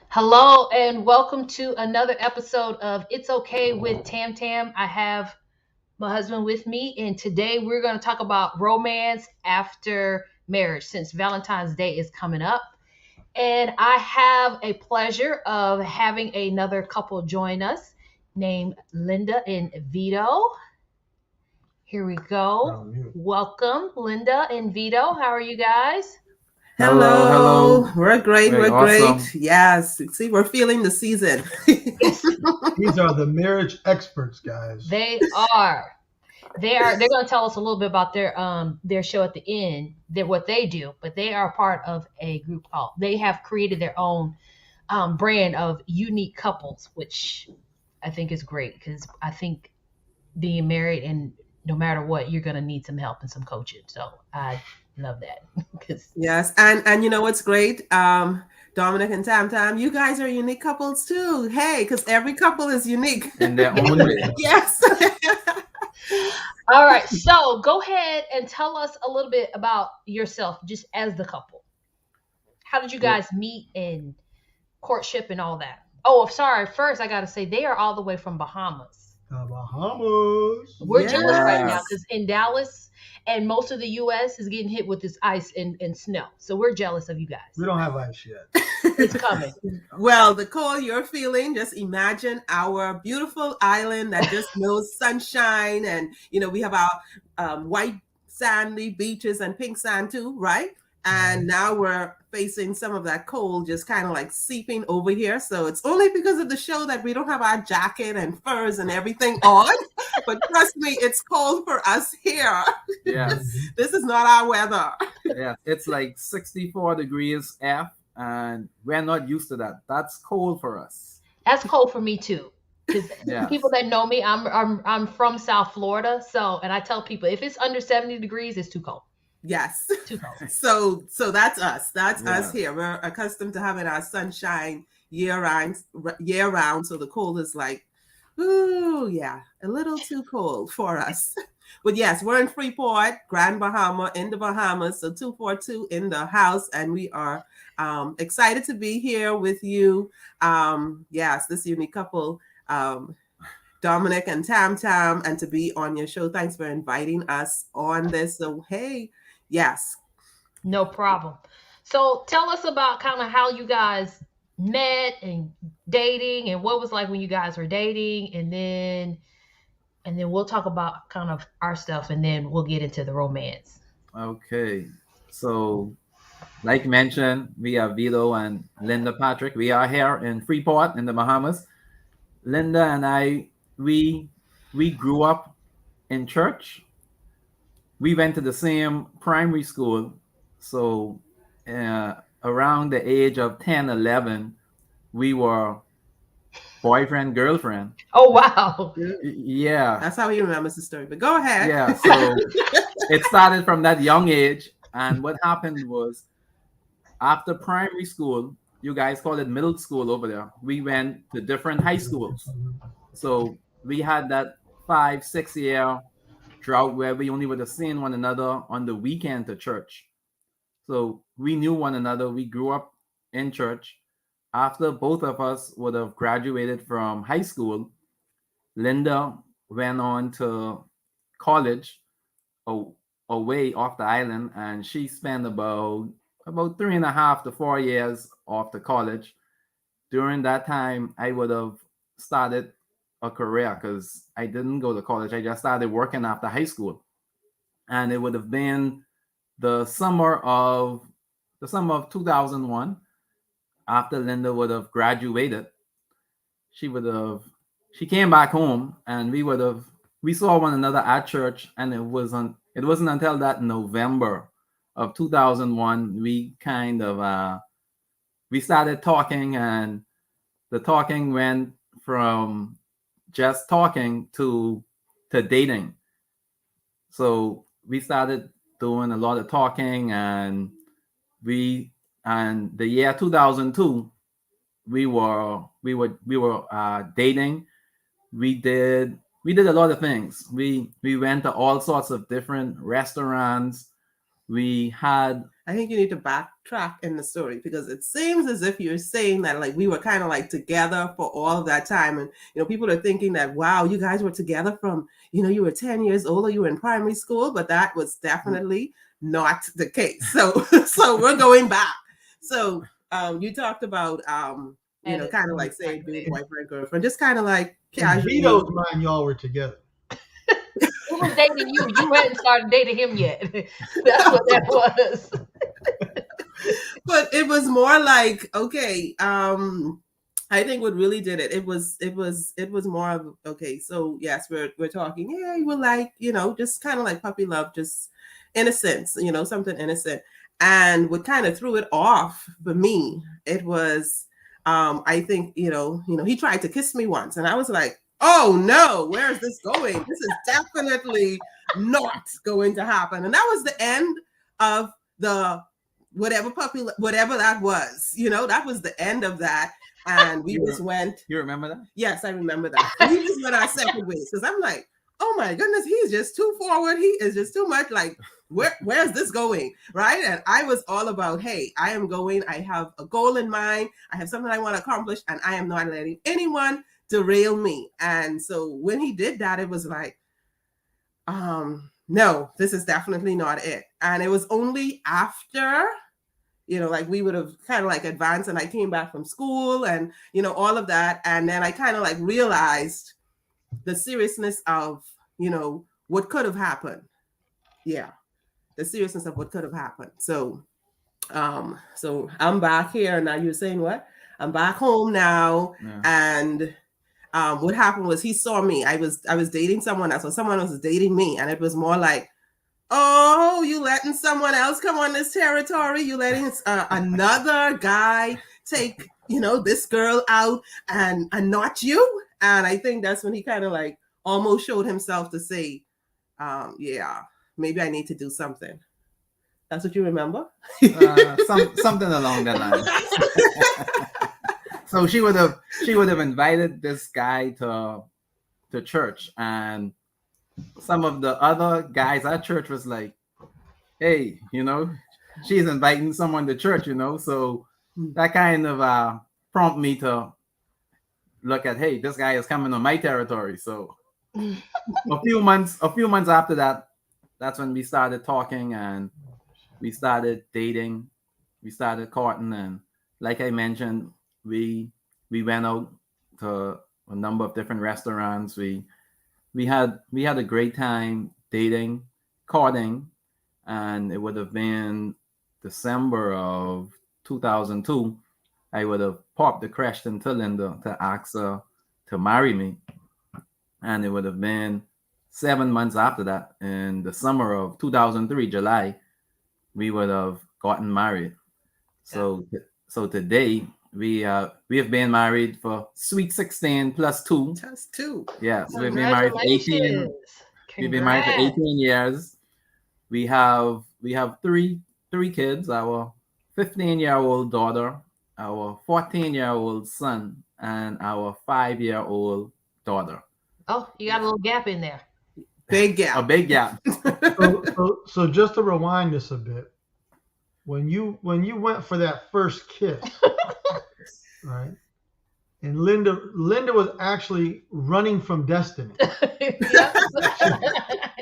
Hello and welcome to another episode of It's Okay with Tam Tam. I have my husband with me, and today we're going to talk about romance after marriage since Valentine's Day is coming up. And I have a pleasure of having another couple join us named Linda and Vito. Here we go. Welcome, Linda and Vito. How are you guys? Hello, Hello. we're great. Great, We're great. awesome. Yes. See, we're feeling the season. Yes, These are the marriage experts, guys. they are. They're going to tell us a little bit about their show at the end, what they do, but they are part of a group called, they have created their own brand of unique couples, which I think is great because I think being married and no matter what, you're going to need some help and some coaching. So I love that because Yes. And you know what's great? Dominic and Tam Tam, you guys are unique couples too. Hey, because every couple is unique. In their own way. Yes. all right. So go ahead and tell us a little bit about yourself just as the couple. How did you guys meet and courtship and all that? Oh, sorry. First, I got to say they are all the way from Bahamas. The Bahamas. We're jealous right now Yes. because in Dallas and most of the U.S. is getting hit with this ice and snow. So we're jealous of you guys. We don't have ice yet. It's coming. Well, the cold you're feeling, just imagine our beautiful island that just knows sunshine. And, we have our white sandy beaches and pink sand too, right? And now we're facing some of that cold just kind of like seeping over here. So it's only because of the show that we don't have our jacket and furs and everything on. But trust me, it's cold for us here. Yes. This is not our weather. Yes. It's like 64 degrees F, and we're not used to that. That's cold for us. That's cold for me too. Because Yes. people that know me, I'm from South Florida. So, and I tell people if it's under 70 degrees, it's too cold. Yes. Too cold. So that's us. That's us Yeah. here. We're accustomed to having our sunshine year round. So the cold is like, ooh, yeah, a little too cold for us. But yes, we're in Freeport, Grand Bahama, in the Bahamas. So 242 in the house, and we are excited to be here with you. Yes, this unique couple. Dominic and Tam Tam, and to be on your show. Thanks for inviting us on this. So, hey, yes. No problem. So tell us about kind of how you guys met and dating and what was like when you guys were dating, and then we'll talk about kind of our stuff and then we'll get into the romance. Okay. So, like mentioned, we are Vito and Linda Patrick. We are here in Freeport in the Bahamas. Linda and I, we grew up in church. We went to the same primary school. So, around the age of 10, 11, we were boyfriend, girlfriend. Oh wow. Yeah. That's how he remembers the story. But go ahead. Yeah. So it started from that young age. And what happened was after primary school, you guys call it middle school over there, we went to different high schools. So we had that 5, 6 year drought where we only would have seen one another on the weekend to church. So we knew one another. We grew up in church. After both of us would have graduated from high school, Linda went on to college away off the island, and she spent about 3.5 to 4 years off the college. During that time, I would have started a career because I didn't go to college. I just started working after high school, and it would have been the summer of 2001. After Linda would have graduated, she would have she came back home, and we saw one another at church, and it wasn't until that November of 2001 we started talking, and the talking went from just talking to dating. So we started doing a lot of talking, and the year 2002, we were dating. We did a lot of things. We went to all sorts of different restaurants. We had I think you need to backtrack in the story because it seems as if you're saying that like we were kind of like together for all of that time. And people are thinking that, wow, you guys were together from, you were 10 years old or you were in primary school, but that was definitely not the case. So so we're going back. So you talked about kind of like saying being boyfriend, girlfriend, just kind of like In casually. Vito's mind, y'all were together. Who was dating you? You hadn't started dating him yet. That's what that was. But it was more like, okay, I think what really did it was more of, okay, so yes, we're talking, yeah, you were like, just kind of like puppy love, just innocence, something innocent. And what kind of threw it off for me, it was I think, he tried to kiss me once and I was like, oh no, where is this going? This is definitely not going to happen. And that was the end of the whatever that was, that was the end of that. And we just went. You remember that? Yes, I remember that. We just went our separate ways because I'm like, oh my goodness, he's just too forward. He is just too much. Like, where's this going? Right. And I was all about, hey, I am going. I have a goal in mind. I have something I want to accomplish, and I am not letting anyone derail me. And so when he did that, it was like, no, this is definitely not it. And it was only after, like we would have kind of like advanced and I came back from school and, all of that. And then I kind of like realized the seriousness of, what could have happened. Yeah. The seriousness of what could have happened. So, so I'm back here. Now you're saying what? I'm back home now. Yeah. And what happened was he saw me. I was dating someone else, so someone else was dating me, and it was more like, oh, you letting someone else come on this territory? You letting another guy take, this girl out and not you? And I think that's when he kind of like almost showed himself to say, yeah, maybe I need to do something. That's what you remember? Something along that line. So she would have invited this guy to church, and some of the other guys at church was like, hey, she's inviting someone to church, so that kind of prompted me to look at, hey, this guy is coming on my territory. So a few months after that, that's when we started talking and we started dating, we started courting, and like I mentioned, we went out to a number of different restaurants. We had a great time dating, courting, and it would have been December of 2002. I would have popped the question to Linda to ask her to marry me, and it would have been 7 months after that, in the summer of 2003, July, we would have gotten married. So today we have been married for sweet 16 plus 2. Just 2. Yeah, so we've been married for 18. We've been married for 18 years. We have 3 kids. Our 15-year-old daughter, our 14-year-old son, and our 5-year-old daughter. Oh, you got a little gap in there. Big gap. A big gap. So just to rewind this a bit, when you went for that first kiss, right? And Linda was actually running from destiny.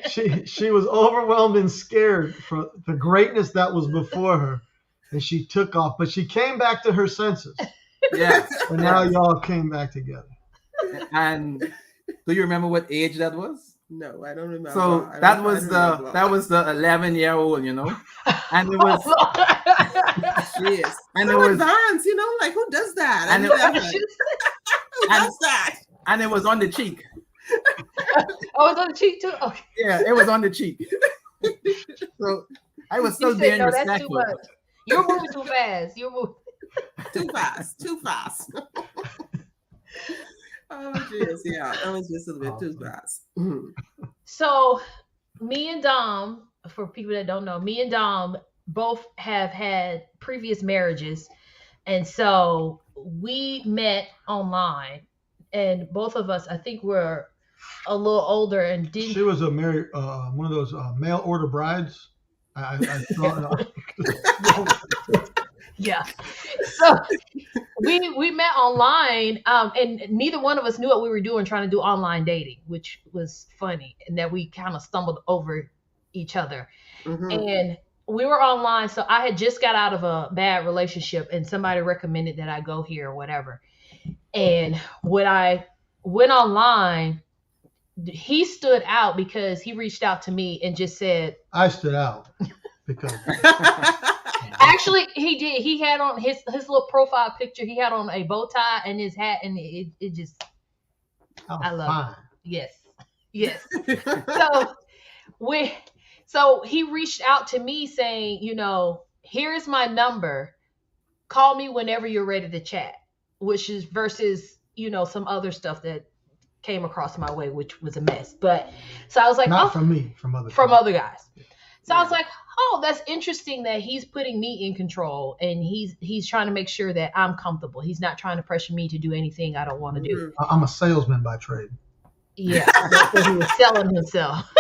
She was overwhelmed and scared for the greatness that was before her, and she took off. But she came back to her senses. Yeah. And now y'all came back together. And do you remember what age that was? No, I don't remember. So that was the 11-year-old, and it was. Jeez. And so it was advanced, like who does that? And who does that? And it was on the cheek. Oh, it's on the cheek too. Okay. Yeah, it was on the cheek. So I was still being respectful. That's too much. You're moving too fast. You're moving too fast. Oh, jeez. Yeah, that was just a little bit too fast. So, me and Dom, for people that don't know, me and Dom both have had previous marriages. And so we met online, and both of us, I think, were a little older and She didn't. was a one of those mail order brides. I Yeah. So we met online, and neither one of us knew what we were doing, trying to do online dating, which was funny, and that we kind of stumbled over each other. Mhm. And we were online, so I had just got out of a bad relationship, and somebody recommended that I go here or whatever. And when I went online, he stood out because he reached out to me and just said, I stood out because actually, he did. He had on his little profile picture. He had on a bow tie and his hat, and it just, I love fine. it. Yes. So he reached out to me saying, here is my number. Call me whenever you're ready to chat, which is versus, some other stuff that came across my way, which was a mess. But so I was like, Not from me, from other from people. other guys. So I was like, oh, that's interesting that he's putting me in control, and he's trying to make sure that I'm comfortable. He's not trying to pressure me to do anything I don't want to do. I'm a salesman by trade. Yeah, that's what he was selling himself.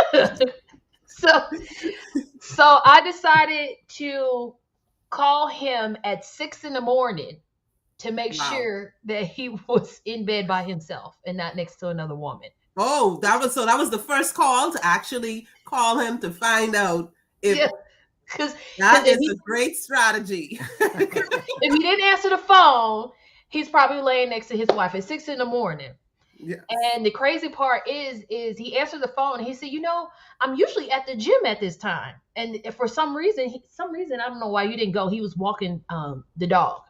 So I decided to call him at 6 a.m. to make sure that he was in bed by himself and not next to another woman. Oh, that was the first call to actually call him to find out if that is a great strategy. If he didn't answer the phone, he's probably laying next to his wife at 6 a.m. Yes. And the crazy part is he answered the phone and he said, I'm usually at the gym at this time. And for some reason, I don't know why you didn't go. He was walking the dog.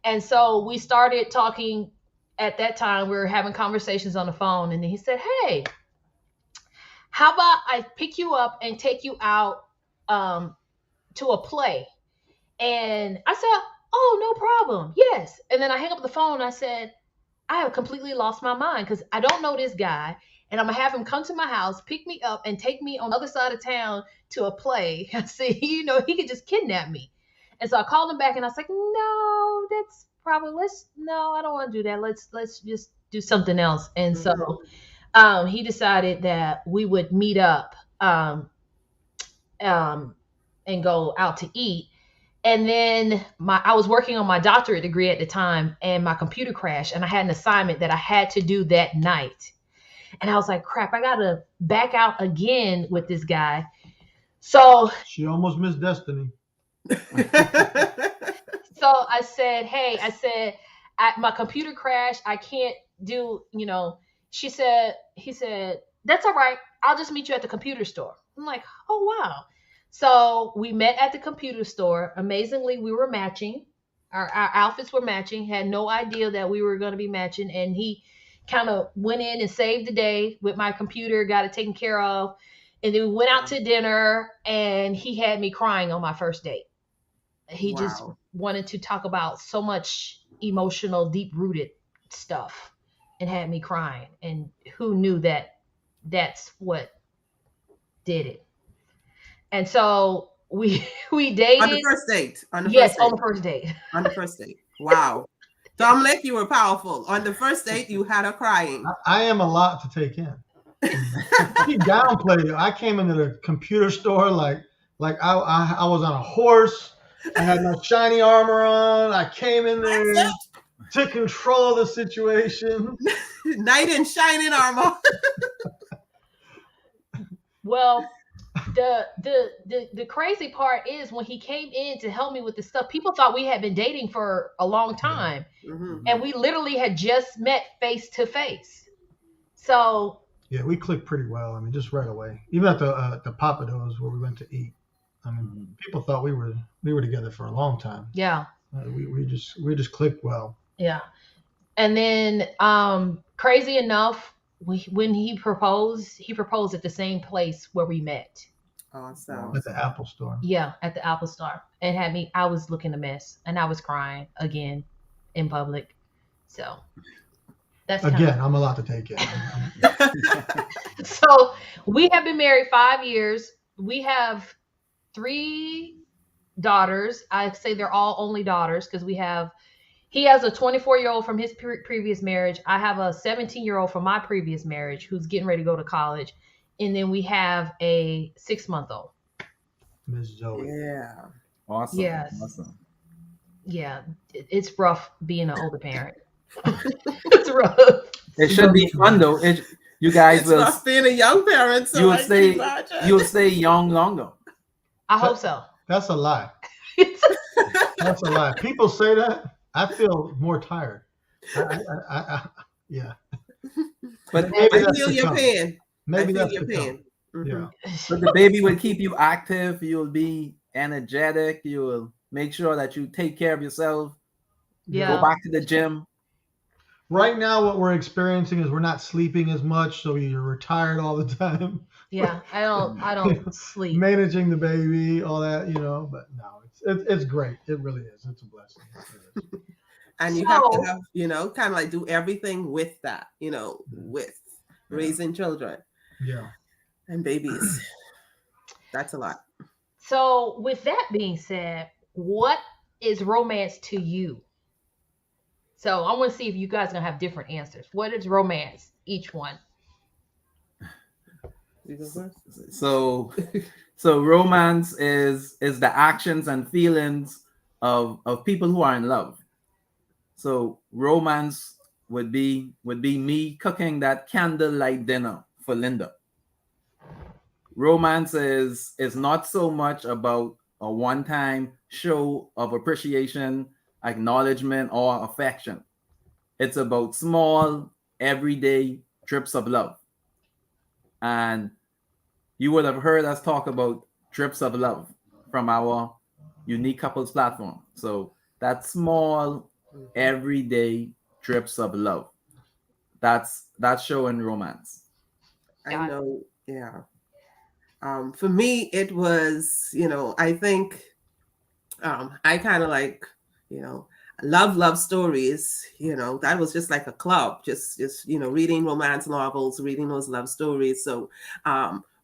And so we started talking. At that time, we were having conversations on the phone. And then he said, hey, how about I pick you up and take you out to a play? And I said, oh, no problem. Yes. And then I hang up the phone and I said, I have completely lost my mind because I don't know this guy. And I'm going to have him come to my house, pick me up, and take me on the other side of town to a play. I said, he could just kidnap me. And so I called him back and I was like, no, that's probably, I don't want to do that. Let's just do something else. And so he decided that we would meet up and go out to eat. And then I was working on my doctorate degree at the time, and my computer crashed, and I had an assignment that I had to do that night. And I was like, crap, I got to back out again with this guy. So she almost missed destiny. So I said, hey, my computer crashed. I can't do, he said, that's all right. I'll just meet you at the computer store. I'm like, oh, wow. So we met at the computer store. Amazingly, we were matching. Our outfits were matching. Had no idea that we were going to be matching. And he kind of went in and saved the day with my computer, got it taken care of. And then we went out to dinner, and he had me crying on my first date. He just wanted to talk about so much emotional, deep-rooted stuff and had me crying. And who knew that that's what did it? And so we dated. On the first date. On the first date. On the first date. Wow. Dominic, you were powerful. On the first date, you had her crying. I am a lot to take in. He downplayed it. I came into the computer store like I was on a horse. I had my shiny armor on. I came in there to control the situation. Knight in shining armor. Well, the crazy part is when he came in to help me with the stuff, people thought we had been dating for a long time. Mm-hmm. And we literally had just met face to face. So yeah, we clicked pretty well. I mean, just right away. Even at the Papados where we went to eat. I mean, people thought we were together for a long time. Yeah. We just clicked well. Yeah. And then crazy enough, when he proposed at the same place where we met. Awesome. At the Apple Store. Yeah, at the Apple Store. And I was looking a mess, and I was crying again in public. So that's again, I'm allowed to take it. So we have been married 5 years. We have 3 daughters. I say they're all only daughters because we have He has a 24-year-old from his previous marriage. I have a 17-year-old from my previous marriage who's getting ready to go to college. And then we have a 6-month-old. Miss Zoe. Yeah. Awesome. Yes. Awesome. Yeah, it's rough being an older parent. It's rough. It should be fun though. You guys It's will. rough being a young parent, so You will I can stay. imagine. You will stay young longer. I hope so. That's a lie. That's a lie. People say that. I feel more tired. Yeah. But Maybe I that's feel the your come. pain. Maybe I feel that's your the come. pain. Mhm. Yeah. But the baby will keep you active. You'll be energetic. You will make sure that you take care of yourself. Yeah. Go back to the gym. Right now, what we're experiencing is we're not sleeping as much, so you're tired all the time. Yeah, I don't sleep. Managing the baby, all that, But no, it's great. It really is. It's a blessing. It is. And you have to have, kind of like do everything with that, with raising children. Yeah. And babies. That's a lot. So with that being said, what is romance to you? So I want to see if you guys are gonna have different answers. What is romance? Each one. So romance is the actions and feelings of people who are in love. So romance would be me cooking that candlelight dinner for Linda. Romance is not so much about a one-time show of appreciation, acknowledgement, or affection. It's about small, everyday drips of love. And you would have heard us talk about drips of love from our Unique Couples platform. So that small, everyday drips of love. That's showing romance. I know, yeah. For me, it was, I think I kind of like, love stories. That was just like a club, just reading romance novels, reading those love stories. So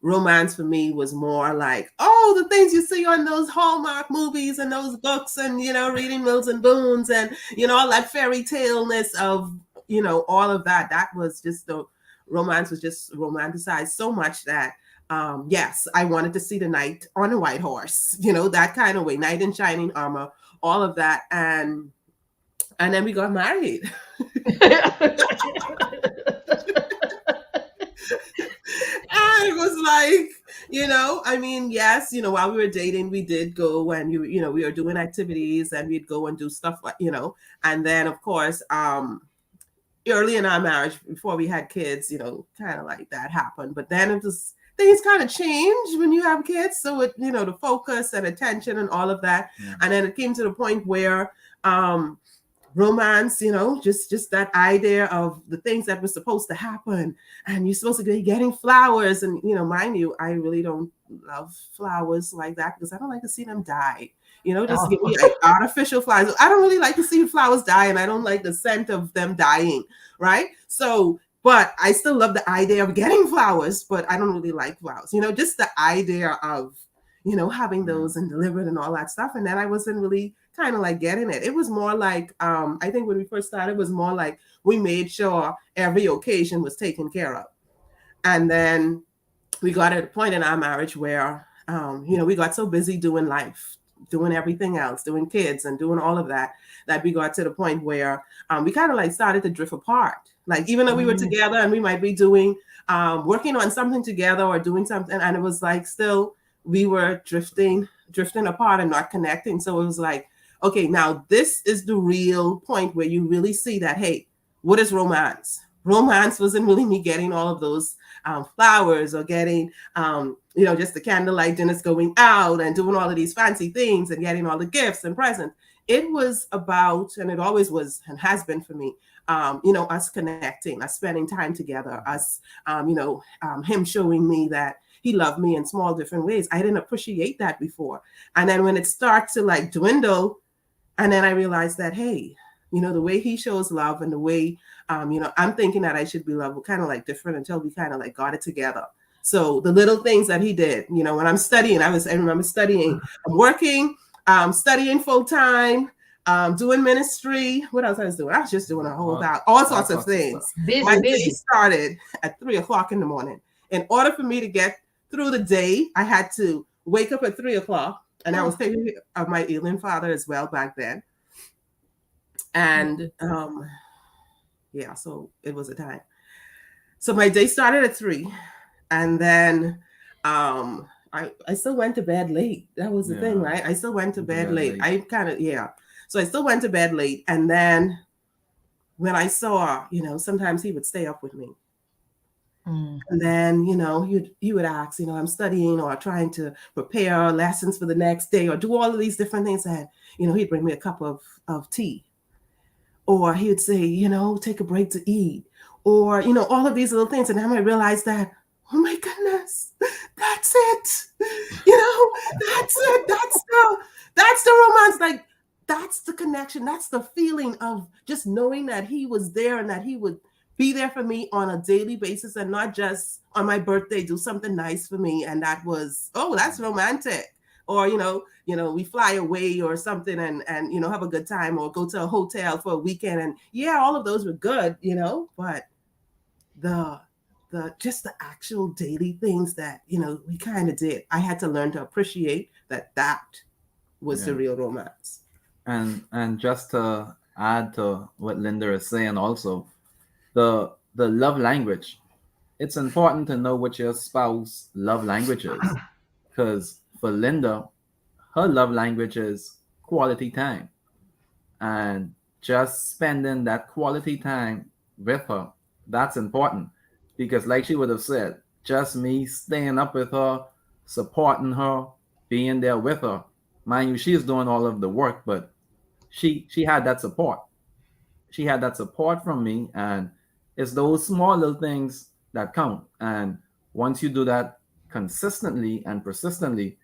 romance for me was more like, the things you see on those Hallmark movies and those books and, reading Mills and Boons and, all that fairy tale-ness of, all of that. That was just the romance was just romanticized so much that yes, I wanted to see the knight on a white horse, that kind of way, knight in shining armor, all of that. And then we got married. And it was like, yes, while we were dating, we did go and, we were doing activities and we'd go and do stuff like, and then of course, early in our marriage, before we had kids, kind of like that happened. But then it was, things kind of change when you have kids. So it, the focus and attention and all of that. Yeah. And then it came to the point where romance, just that idea of the things that were supposed to happen. And you're supposed to be getting flowers. And, mind you, I really don't love flowers like that because I don't like to see them die. Just give me artificial flowers. I don't really like to see flowers die, and I don't like the scent of them dying, right? So, but I still love the idea of getting flowers, but I don't really like flowers. Just the idea of, having those and delivered and all that stuff. And then I wasn't really kind of like getting it. It was more like, I think when we first started, it was more like we made sure every occasion was taken care of. And then we got at a point in our marriage where, we got so busy doing life, doing everything else, doing kids and doing all of that, that we got to the point where we kind of like started to drift apart. Like, even though we were together and we might be doing, working on something together or doing something, and it was like, still, we were drifting apart and not connecting. So it was like, okay, now this is the real point where you really see that, hey, what is romance? Romance wasn't really me getting all of those flowers or getting, just the candlelight dinners going out and doing all of these fancy things and getting all the gifts and presents. It was about, and it always was and has been for me, us connecting, us spending time together, us, him showing me that he loved me in small different ways. I didn't appreciate that before. And then when it starts to like dwindle, and then I realized that, hey, the way he shows love and the way, I'm thinking that I should be loved, kind of like different until we kind of like got it together. So the little things that he did, when I'm studying, I remember studying, I'm working, studying full time, doing ministry. What else I was doing? I was just doing a whole Wow. lot, all sorts All of sorts of things. stuff. Busy, My day busy. started at 3 o'clock in the morning. In order for me to get through the day, I had to wake up at 3 o'clock, and I was taking care of my ailing father as well back then. And yeah, so it was a time. So my day started at 3, and then I still went to bed late. That was the thing, Yeah. right? I still went to Went to bed bed late. late. I kind of, yeah. So I still went to bed late, and then when I saw, sometimes he would stay up with me. Mm. And then, he would ask, I'm studying or trying to prepare lessons for the next day or do all of these different things. And, he'd bring me a cup of tea. Or he would say, take a break to eat. Or, all of these little things. And then I realized that, oh my goodness, that's it. That's it. That's the romance. Like, that's the connection. That's the feeling of just knowing that he was there and that he would be there for me on a daily basis and not just on my birthday, do something nice for me. And that was, oh, that's romantic. Or, we fly away or something and have a good time or go to a hotel for a weekend. And yeah, all of those were good, but the just the actual daily things that, we kind of did. I had to learn to appreciate that was the real romance. And just to add to what Linda is saying also, the love language, it's important to know what your spouse love language is, because for Linda, her love language is quality time, and just spending that quality time with her, that's important, because like she would have said, just me staying up with her, supporting her, being there with her, mind you, she's doing all of the work, but she had that support. She had that support from me, and it's those small little things that count. And once you do that consistently and persistently,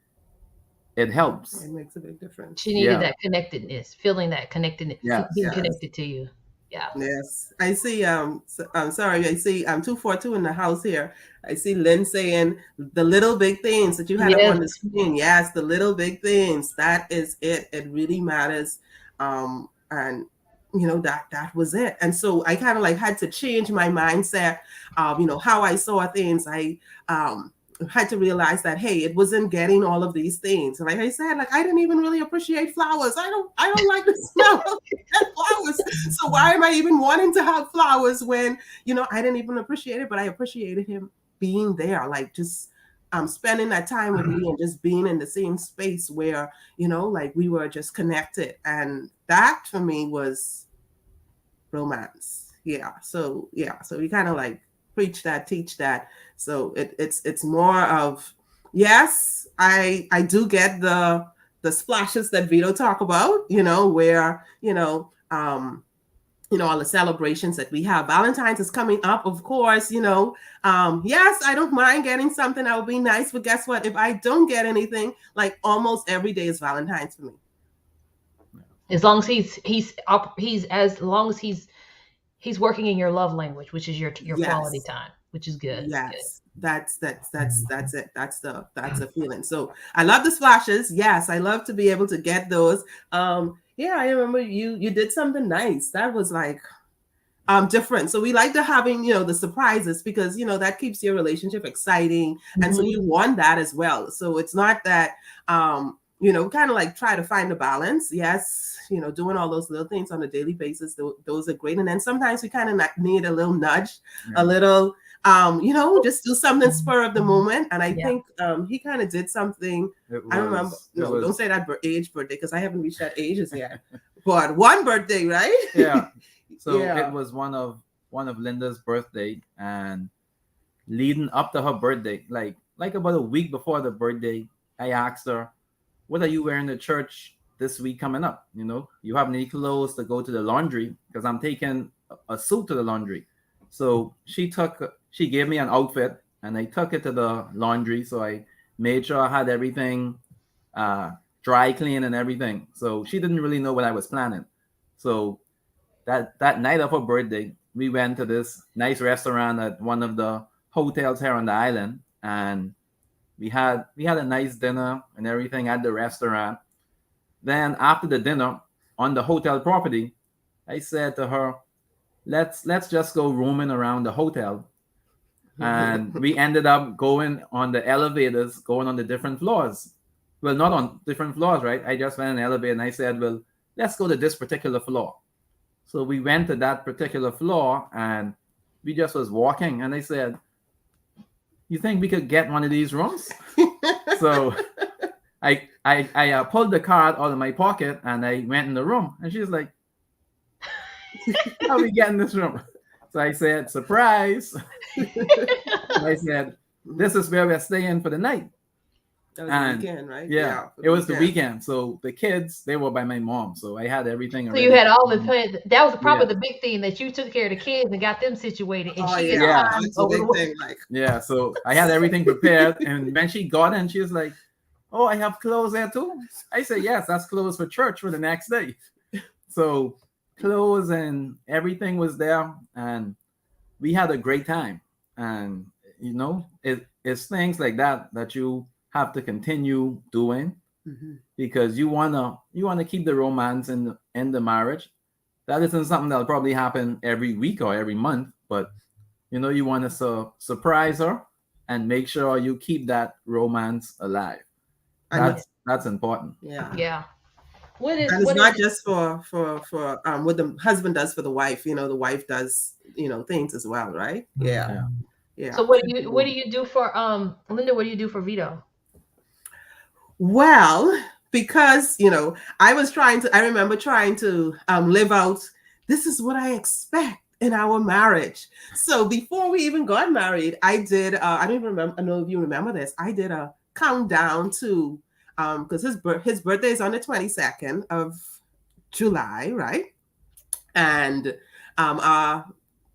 it helps. It makes a big difference. She needed Yeah. that connectedness, feeling that connectedness, Yes. being Yes. connected to you. Yeah. Yes, I see. I'm sorry. I see. 242 in the house here. I see Lynn saying the little big things that you had up on the screen. Yes, the little big things. That is it. It really matters. And that was it. And so I kind of like had to change my mindset. How I saw things. I had to realize that, hey, it wasn't getting all of these things. And like I said, like I didn't even really appreciate flowers. I don't like the smell of flowers. So why am I even wanting to have flowers when, I didn't even appreciate it, but I appreciated him being there, like just spending that time with me and just being in the same space where, like we were just connected. And that for me was romance. Yeah. So we kind of like preach that, teach that. So it's more of, yes, I do get the splashes that Vito talk about, where, all the celebrations that we have. Valentine's is coming up, of course, yes, I don't mind getting something that would be nice, but guess what? If I don't get anything, like almost every day is Valentine's for me. As long as he's working in your love language, which is your Yes. quality time, which is good. Yes, that's it. That's the feeling. So I love the splashes. Yes, I love to be able to get those. Yeah, I remember you did something nice. That was like different. So we like to having, the surprises because, that keeps your relationship exciting. Mm-hmm. And so you want that as well. So it's not that, kind of like try to find a balance. Yes. Doing all those little things on a daily basis, those are great. And then sometimes we kind of need a little nudge, a little, just do something spur of the moment. And I think he kind of did something. I remember, don't say that birthday because I haven't reached that age as yet. But one birthday, right? Yeah. So it was one of Linda's birthday, and leading up to her birthday, like about a week before the birthday, I asked her, "What are you wearing to church this week coming up? You have any clothes to go to the laundry? Because I'm taking a suit to the laundry." So she gave me an outfit, and I took it to the laundry. So I made sure I had everything dry clean and everything. So she didn't really know what I was planning. So that night of her birthday, we went to this nice restaurant at one of the hotels here on the island, and we had a nice dinner and everything at the restaurant. Then after the dinner, on the hotel property, I said to her, let's just go roaming around the hotel. And we ended up going on the elevators, going on the different floors. Well, not on different floors, right? I just went in an elevator and I said, well, let's go to this particular floor. So we went to that particular floor and we just was walking. And I said, you think we could get one of these rooms? So I pulled the card out of my pocket and I went in the room. And she's like, how are we getting this room? So I said, surprise. I said, this is where we're staying for the night. That was the weekend, right? Yeah, it was the weekend. So the kids, they were by my mom. So I had everything. So already. you had all the plans. That was probably the big thing, that you took care of the kids and got them situated. And That's a big thing. Yeah, so I had everything prepared. And when she got in, she was like, oh, I have clothes there too? I said, yes, that's clothes for church for the next day. So clothes and everything was there. And we had a great time. And, you know, it's things like that you have to continue doing, because you wanna keep the romance in the marriage. That isn't something that'll probably happen every week or every month, but you know, you want to surprise her and make sure you keep that romance alive. That's important. Yeah. What is? And it's not just for what the husband does for the wife. You know, the wife does, you know, things as well, right? Yeah. So what do you do for Linda? What do you do for Vito? Well, because, you know, I remember trying to live out, this is what I expect in our marriage. So before we even got married, I did, I don't even remember, I don't know if you remember this, I did a countdown to, because his birthday is on the 22nd of July, right? And our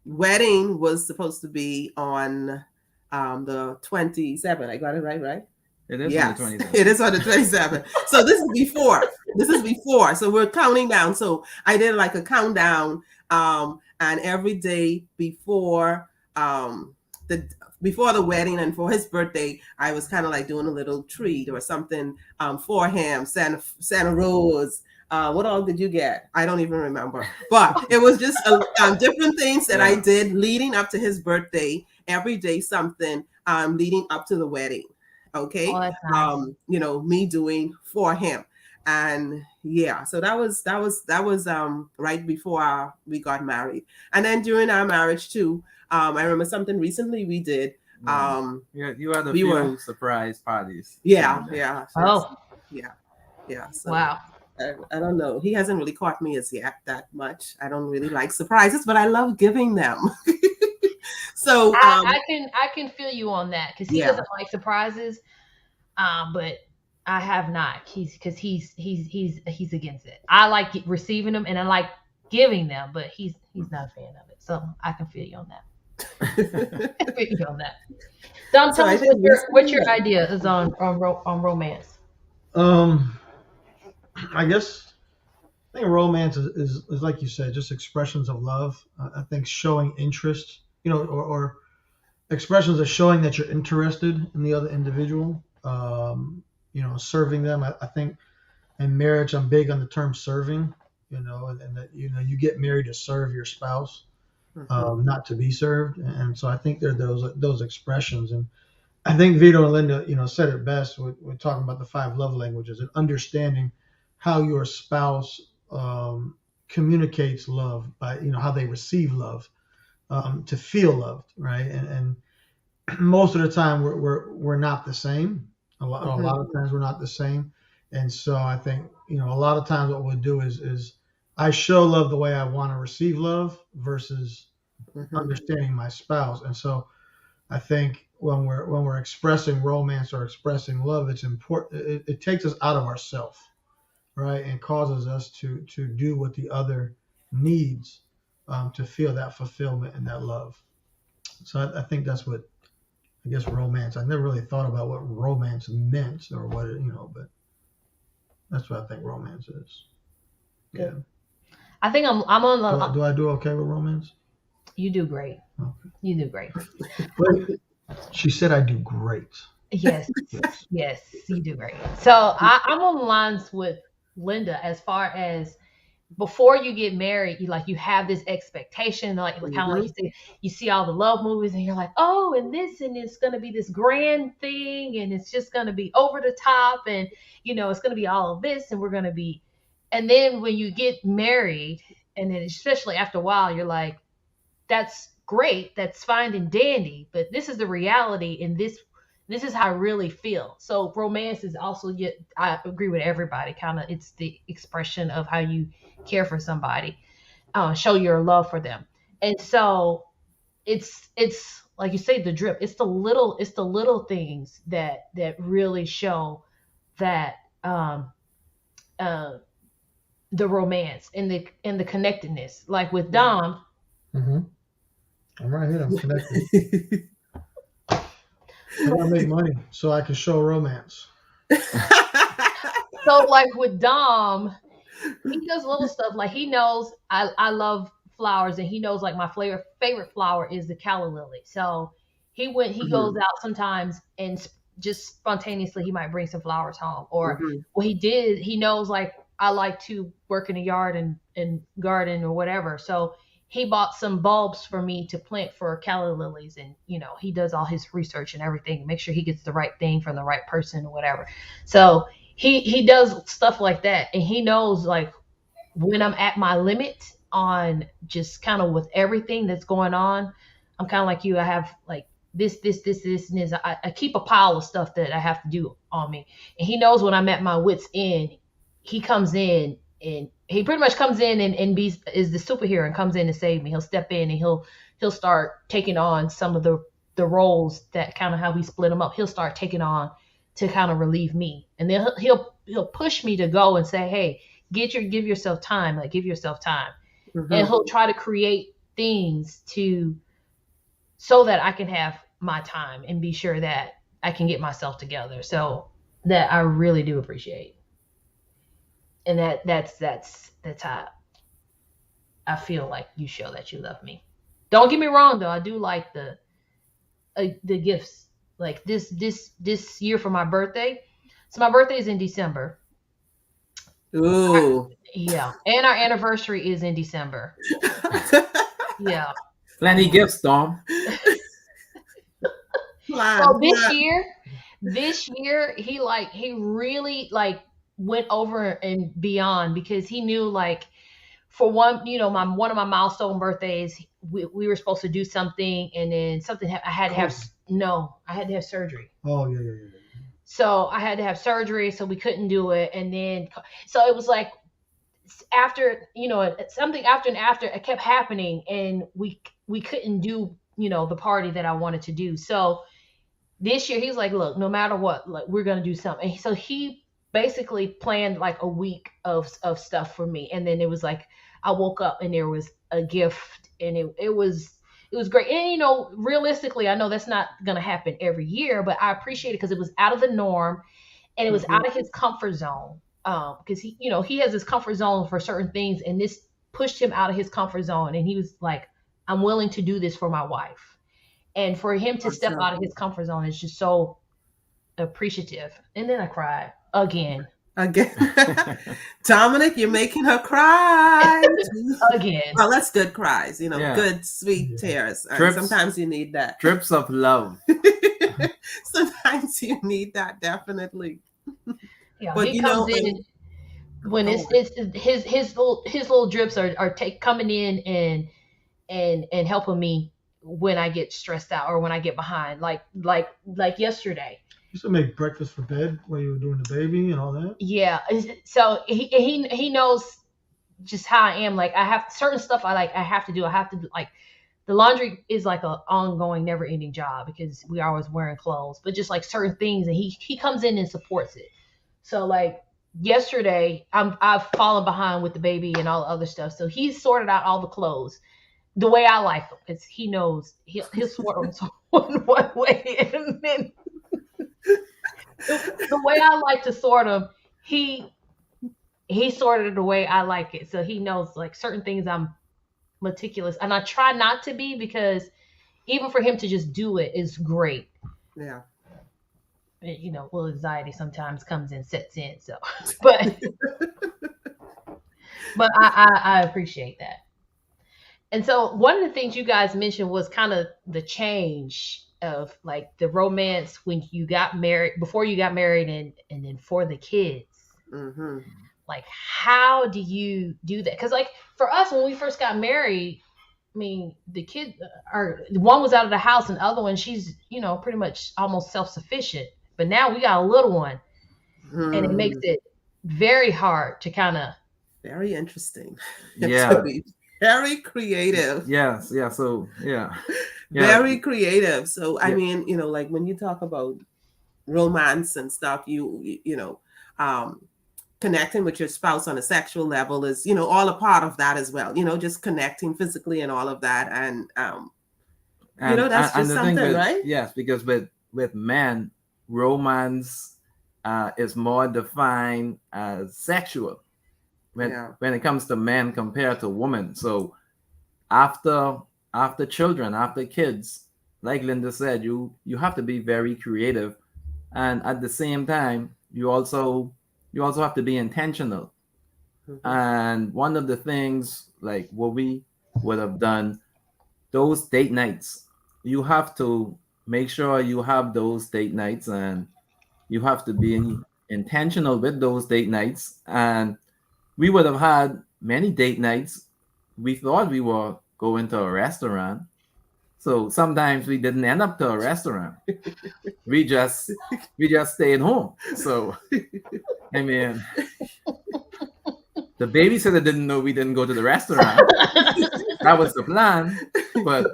wedding was supposed to be on the 27th. I got it right? It is yes, on the 27th. It is on the 27th. So this is before. So we're counting down. So I did like a countdown, and every day before the wedding and for his birthday, I was kind of like doing a little treat or something for him. Santa Rose. What all did you get? I don't even remember. But it was just different things that I did leading up to his birthday. Every day something leading up to the wedding. Okay. Oh, that's nice. You know, me doing for him. And yeah, so that was right before we got married. And then during our marriage too, I remember something recently we did. You had a few surprise parties. Yeah. Oh. Yeah. So wow. I don't know. He hasn't really caught me as yet that much. I don't really like surprises, but I love giving them. So I can feel you on that, because he doesn't like surprises, but I have not. He's against it. I like receiving them and I like giving them, but he's not a fan of it. So I can feel you on that. I feel you on that. Dom, tell us what your idea is on romance. I think romance is like you said, just expressions of love. I think showing interest, you know, or expressions of showing that you're interested in the other individual, you know, serving them. I think in marriage, I'm big on the term serving, you know, and that, you know, you get married to serve your spouse, not to be served. And so I think there are those expressions. And I think Vito and Linda, you know, said it best. We're talking about the 5 love languages and understanding how your spouse communicates love by, you know, how they receive love, to feel loved, right? And most of the time we're not the same. A lot of times we're not the same. And so I think, you know, a lot of times what we'll do is I show love the way I want to receive love versus understanding my spouse. And so I think when we're expressing romance or expressing love, it's important. It takes us out of ourselves, right, and causes us to do what the other needs, to feel that fulfillment and that love. So I think that's what, I guess, romance. I never really thought about what romance meant or what it, you know, but that's what I think romance is. Yeah. I think I'm on the. Do I do okay with romance? You do great. Okay. You do great. But she said I do great. Yes. Yes, you do great. So I'm on the lines with Linda as far as before you get married, you have this expectation, like kind of like you see all the love movies, and you're like, oh, and it's gonna be this grand thing, and it's just gonna be over the top, and it's gonna be all of this, and we're gonna be, and then when you get married, and then especially after a while, you're like, that's great, that's fine and dandy, but this is the reality, and this is how I really feel. So romance is also, I agree with everybody, kind of, it's the expression of how you care for somebody, show your love for them. And so it's like you say, the drip, it's the little things that really show that the romance and the connectedness, like with Dom. Mm-hmm. I'm right here, I'm connected. I gotta make money so I can show romance. So like with Dom, he does little stuff, like he knows I love flowers, and he knows like my favorite flower is the calla lily. So he goes out sometimes, and just spontaneously he might bring some flowers home, or what he did, he knows like I like to work in the yard and garden or whatever, so he bought some bulbs for me to plant for calla lilies, and he does all his research and everything, make sure he gets the right thing from the right person or whatever. So he does stuff like that, and he knows like when I'm at my limit on just kind of with everything that's going on. I'm kind of like you. I have like this, and this. I keep a pile of stuff that I have to do on me, and he knows when I'm at my wit's end. He comes in, and he pretty much comes in and is the superhero and comes in to save me. He'll step in, and he'll start taking on some of the roles that kind of how we split them up. He'll start taking on to kind of relieve me, and then he'll push me to go and say, hey, give yourself time, like give yourself time. And he'll try to create things so that I can have my time and be sure that I can get myself together. So that I really do appreciate. And that's how I feel like you show that you love me. Don't get me wrong though, I do like the gifts. Like this year for my birthday. So my birthday is in December. Ooh. Yeah. And our anniversary is in December. Yeah. Plenty gifts, Dom. So this year he really like went over and beyond, because he knew like for one, one of my milestone birthdays, we were supposed to do something, and then something I had to have surgery. Oh yeah. So I had to have surgery, so we couldn't do it, and then so it was like after something after and after it kept happening, and we couldn't do the party that I wanted to do. So this year he's like, look, no matter what, like we're gonna do something. And so he basically planned like a week of stuff for me, and then it was like I woke up and there was a gift, and it was great. And realistically, I know that's not gonna happen every year, but I appreciate it because it was out of the norm, and it was out of his comfort zone. Because he has his comfort zone for certain things, and this pushed him out of his comfort zone, and he was like, I'm willing to do this for my wife. And for him to step out of his comfort zone is just so appreciative. And then I cried again. Dominic, you're making her cry again. Well, that's good cries, good sweet tears. Sometimes you need that. Drips of love. Sometimes you need that, definitely. Yeah, but he comes in when it's his little drips are coming in and helping me when I get stressed out or when I get behind, like yesterday. You used to make breakfast for bed while you were doing the baby and all that. Yeah, so he knows just how I am. Like I have certain stuff I have to do. I have to like the laundry is like an ongoing, never-ending job because we are always wearing clothes. But just like certain things, and he comes in and supports it. So like yesterday, I've fallen behind with the baby and all the other stuff. So he sorted out all the clothes the way I like them, because he knows he'll sort them one way, and then the way I like to sort them, he sorted it the way I like it. So he knows like certain things I'm meticulous, and I try not to be, because even for him to just do it is great. Yeah. Anxiety sometimes comes in, sets in. So, but But I appreciate that. And so one of the things you guys mentioned was kind of the change of like the romance when you got married, before you got married, and then for the kids. Mm-hmm. Like, how do you do that? Because like for us, when we first got married, I mean, the kid, or one was out of the house, and the other one, she's, you know, pretty much almost self-sufficient. But now we got a little one, and it makes it very hard to kind of. Very interesting. Yeah. Very creative. Yes. Yeah. So yeah. Very creative. So I mean, you know, like when you talk about romance and stuff, you know, connecting with your spouse on a sexual level is, you know, all a part of that as well. You know, just connecting physically and all of that, and you know, that's just something, right? Yes, because with men, romance is more defined as sexual when it comes to men compared to women. So after children, after kids, like Linda said, you have to be very creative, and at the same time, you also have to be intentional. Mm-hmm. And one of the things, like what we would have done, those date nights, you have to make sure you have those date nights, and you have to be intentional with those date nights. And we would have had many date nights. We thought we were going to a restaurant. So sometimes we didn't end up to a restaurant. we just stayed home. So I mean, the babysitter didn't know we didn't go to the restaurant. That was the plan. But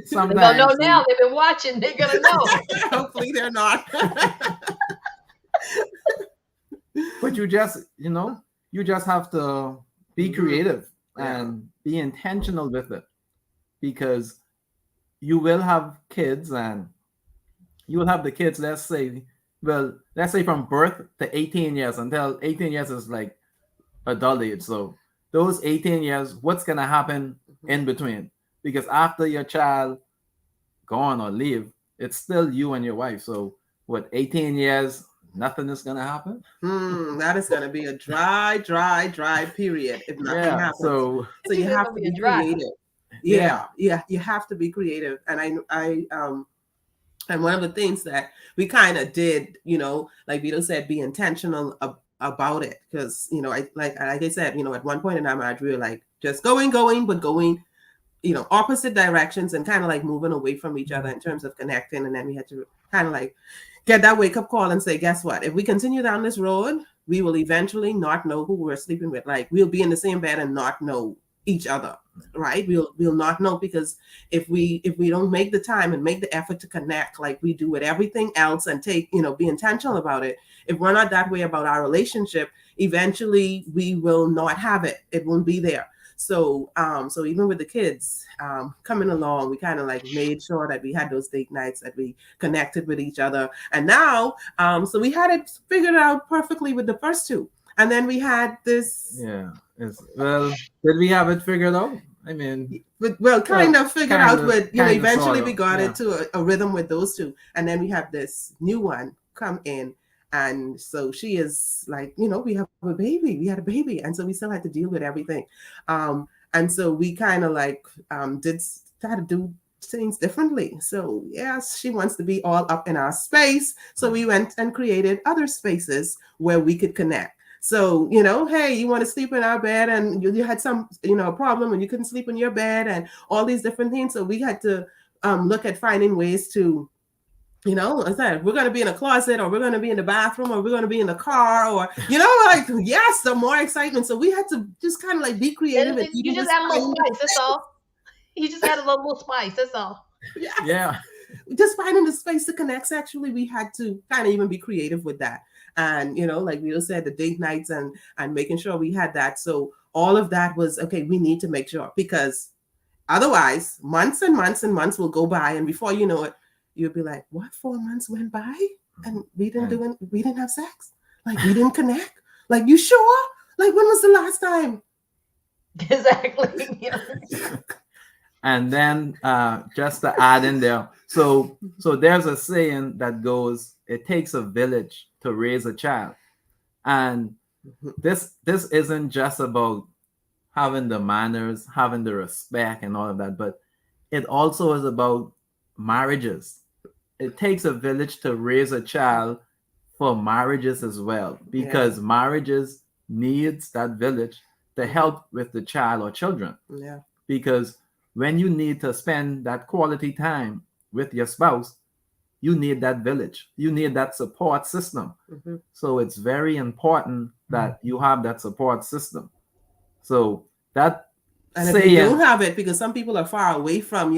sometimes they don't know now. They've been watching. They're gonna know. Hopefully they're not. But you just have to be creative and be intentional with it, because you will have kids, and you will have the kids, let's say from birth to 18 years, until 18 years is like adult age. So those 18 years, what's going to happen in between? Because after your child gone or leave, it's still you and your wife. So what, 18 years, nothing is going to happen? That is going to be a dry period if nothing happens. So you have to be creative. Yeah, you have to be creative. And and one of the things that we kind of did, you know, like Vito said, be intentional about it. Because, you know, like I said, you know, at one point in our marriage, we were like just going, but going, you know, opposite directions, and kind of like moving away from each other in terms of connecting. And then we had to kind of like get that wake up call and say, guess what? If we continue down this road, we will eventually not know who we're sleeping with. Like, we'll be in the same bed and not know each other, right? We'll not know, because if we don't make the time and make the effort to connect like we do with everything else, and take, you know, be intentional about it, if we're not that way about our relationship, eventually we will not have it. It won't be there. So so even with the kids coming along, we kind of like made sure that we had those date nights, that we connected with each other. And now so we had it figured out perfectly with the first two. And then we had this. Yeah. Well, did we have it figured out? I mean, kind of figured out with, you know, eventually we got it to a rhythm with those two. And then we have this new one come in. And so she is like, you know, we had a baby. And so we still had to deal with everything. And so we kind of like did try to do things differently. So yes, she wants to be all up in our space. So we went and created other spaces where we could connect. So, you know, hey, you want to sleep in our bed, and you had some, you know, a problem and you couldn't sleep in your bed, and all these different things. So we had to look at finding ways to, you know, I said, we're going to be in a closet, or we're going to be in the bathroom, or we're going to be in the car, or, you know, like, yes, some more excitement. So we had to just kind of like be creative. And you just add a little spice, that's all. You just add a little spice, that's all. Yeah. Just finding the space to connect sexually, we had to kind of even be creative with that. And, you know, like Vito said, the date nights and making sure we had that. So all of that was, okay, we need to make sure, because otherwise months and months and months will go by. And before you know it, you'll be like, what, 4 months went by and we didn't have sex? Like, we didn't connect? Like, you sure? Like, when was the last time? Exactly. Yeah. And then just to add in there, so there's a saying that goes, it takes a village to raise a child. And this isn't just about having the manners, having the respect and all of that, but it also is about marriages. It takes a village to raise a child for marriages as well, because marriages needs that village to help with the child or children. Yeah. Because when you need to spend that quality time with your spouse, you need that village. You need that support system. Mm-hmm. So it's very important that you have that support system. So that, and if you don't have it, because some people are far away from,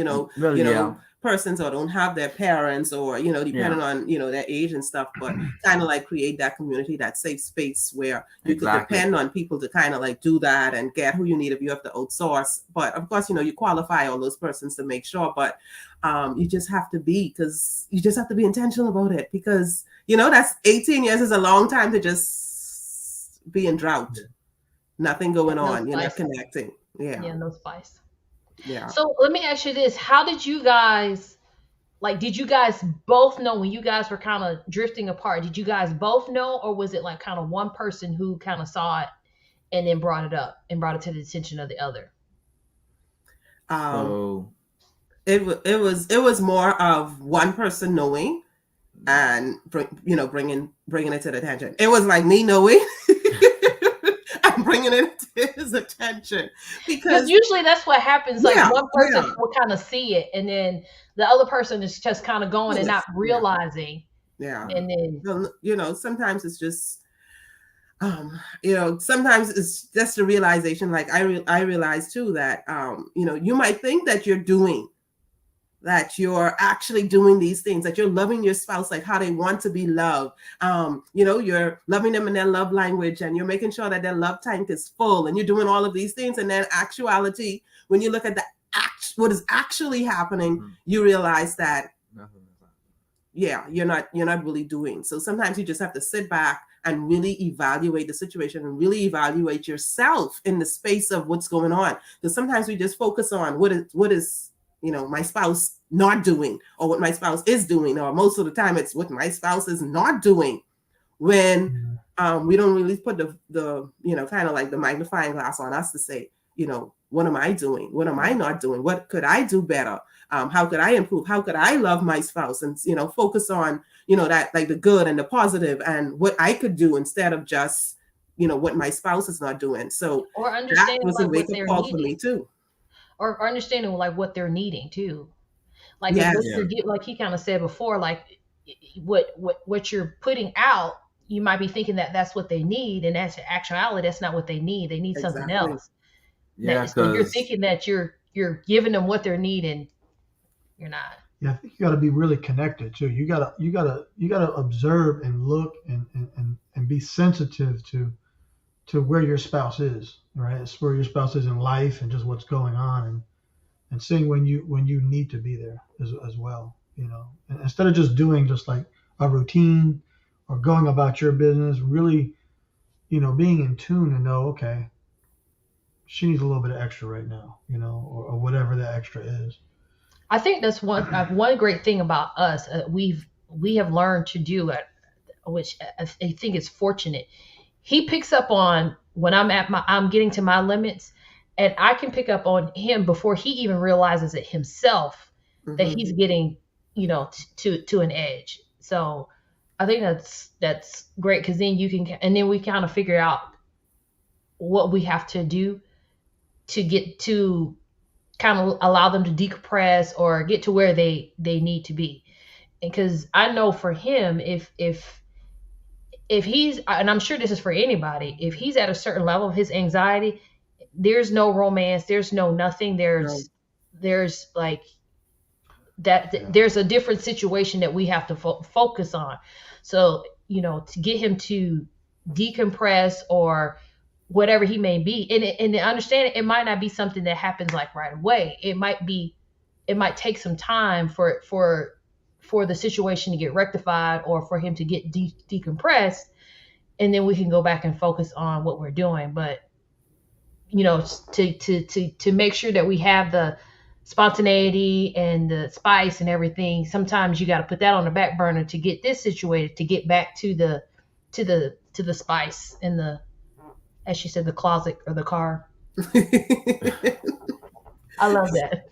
persons, or don't have their parents, or, depending on, their age and stuff, but kind of like create that community, that safe space where you could depend on people to kind of like do that and get who you need if you have to outsource. But of course, you qualify all those persons to make sure, but you just have to be intentional about it, because, that's 18 years is a long time to just be in drought. Nothing going on. You're not connecting. Yeah, no spice. Yeah. So let me ask you this: how did you guys both know when you guys were kind of drifting apart? Did you guys both know, or was it like kind of one person who kind of saw it and then brought it up and brought it to the attention of the other? It was more of one person knowing and bringing it to the attention. It was like me knowing. Bringing it to his attention, because usually that's what happens. Like one person will kind of see it, and then the other person is just kind of going and not realizing. Yeah. And then sometimes it's just sometimes it's just a realization. Like I realize too that you might think that you're actually doing these things, that you're loving your spouse like how they want to be loved. You're loving them in their love language, and you're making sure that their love tank is full, and you're doing all of these things. And then actuality, when you look at what is actually happening, you realize that, you're not really doing. So sometimes you just have to sit back and really evaluate the situation and really evaluate yourself in the space of what's going on. Because sometimes we just focus on what is my spouse not doing, or what my spouse is doing, or most of the time it's what my spouse is not doing, when we don't really put the kind of like the magnifying glass on us to say, what am I doing? What am I not doing? What could I do better? How could I improve? How could I love my spouse? And, focus on, that like the good and the positive and what I could do, instead of just, what my spouse is not doing. So or understanding that was a wake-up call for me too. Or understanding like what they're needing too. Like like he kind of said before, like what you're putting out, you might be thinking that that's what they need, and that's actuality, that's not what they need. They need something else. Yeah, so you're thinking that you're giving them what they're needing. You're not. Yeah, I think you got to be really connected too. You gotta observe and look and be sensitive to where your spouse is, right? It's where your spouse is in life and just what's going on, and seeing when you need to be there as well, And instead of just doing just like a routine or going about your business, really, being in tune and know, okay, she needs a little bit of extra right now, or whatever that extra is. I think that's one great thing about us. We have learned to do it, which I think is fortunate. He picks up on when I'm getting to my limits, and I can pick up on him before he even realizes it himself, that he's getting, to an edge. So I think that's great, because then we kind of figure out what we have to do to get to kind of allow them to decompress or get to where they need to be. Because I know for him, if he's, and I'm sure this is for anybody, if he's at a certain level of his anxiety, there's no romance, there's no nothing, there's like that, there's a different situation that we have to focus on. So, to get him to decompress or whatever he may be, and to understand it might not be something that happens like right away. It might take some time for the situation to get rectified, or for him to get decompressed, and then we can go back and focus on what we're doing. But to make sure that we have the spontaneity and the spice and everything, sometimes you got to put that on the back burner to get this situated, to get back to the spice and as she said, the closet or the car. I love that.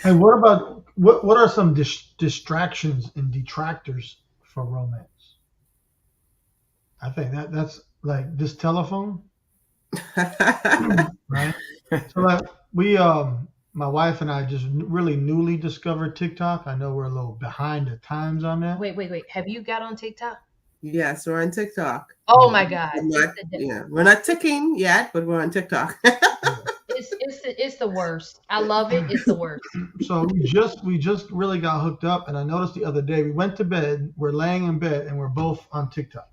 Hey, what about what are some distractions and detractors for romance? I think that's like this telephone, right? So like we my wife and I just really newly discovered TikTok. I know we're a little behind the times on that. Wait. Have you got on TikTok? Yes, we're on TikTok. Oh my God. We're not ticking yet, but we're on TikTok. It's the worst. I love it. It's the worst. So we just really got hooked up, and I noticed the other day we went to bed. We're laying in bed, and we're both on TikTok.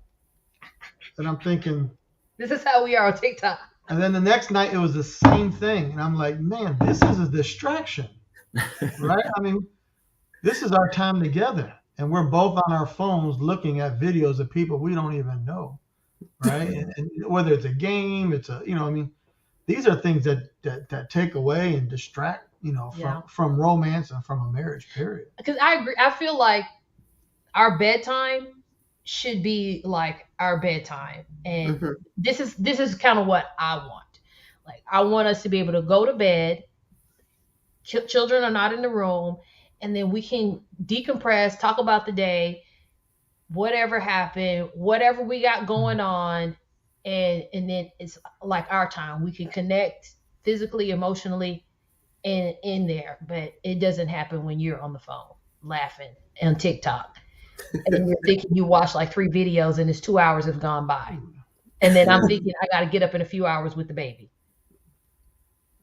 And I'm thinking, this is how we are on TikTok. And then the next night it was the same thing, and I'm like, man, this is a distraction, right? I mean, this is our time together, and we're both on our phones looking at videos of people we don't even know, right? and whether it's a game, it's a, I mean, these are things that take away and distract, from romance and from a marriage period. Because I agree. I feel like our bedtime should be like our bedtime, and this is kind of what I want. Like, I want us to be able to go to bed. Children are not in the room, and then we can decompress, talk about the day, whatever happened, whatever we got going on, and then it's like our time. We can connect physically, emotionally, and in there. But it doesn't happen when you're on the phone laughing on TikTok. And then you're thinking you watched like 3 videos and it's 2 hours have gone by. And then I'm thinking I got to get up in a few hours with the baby.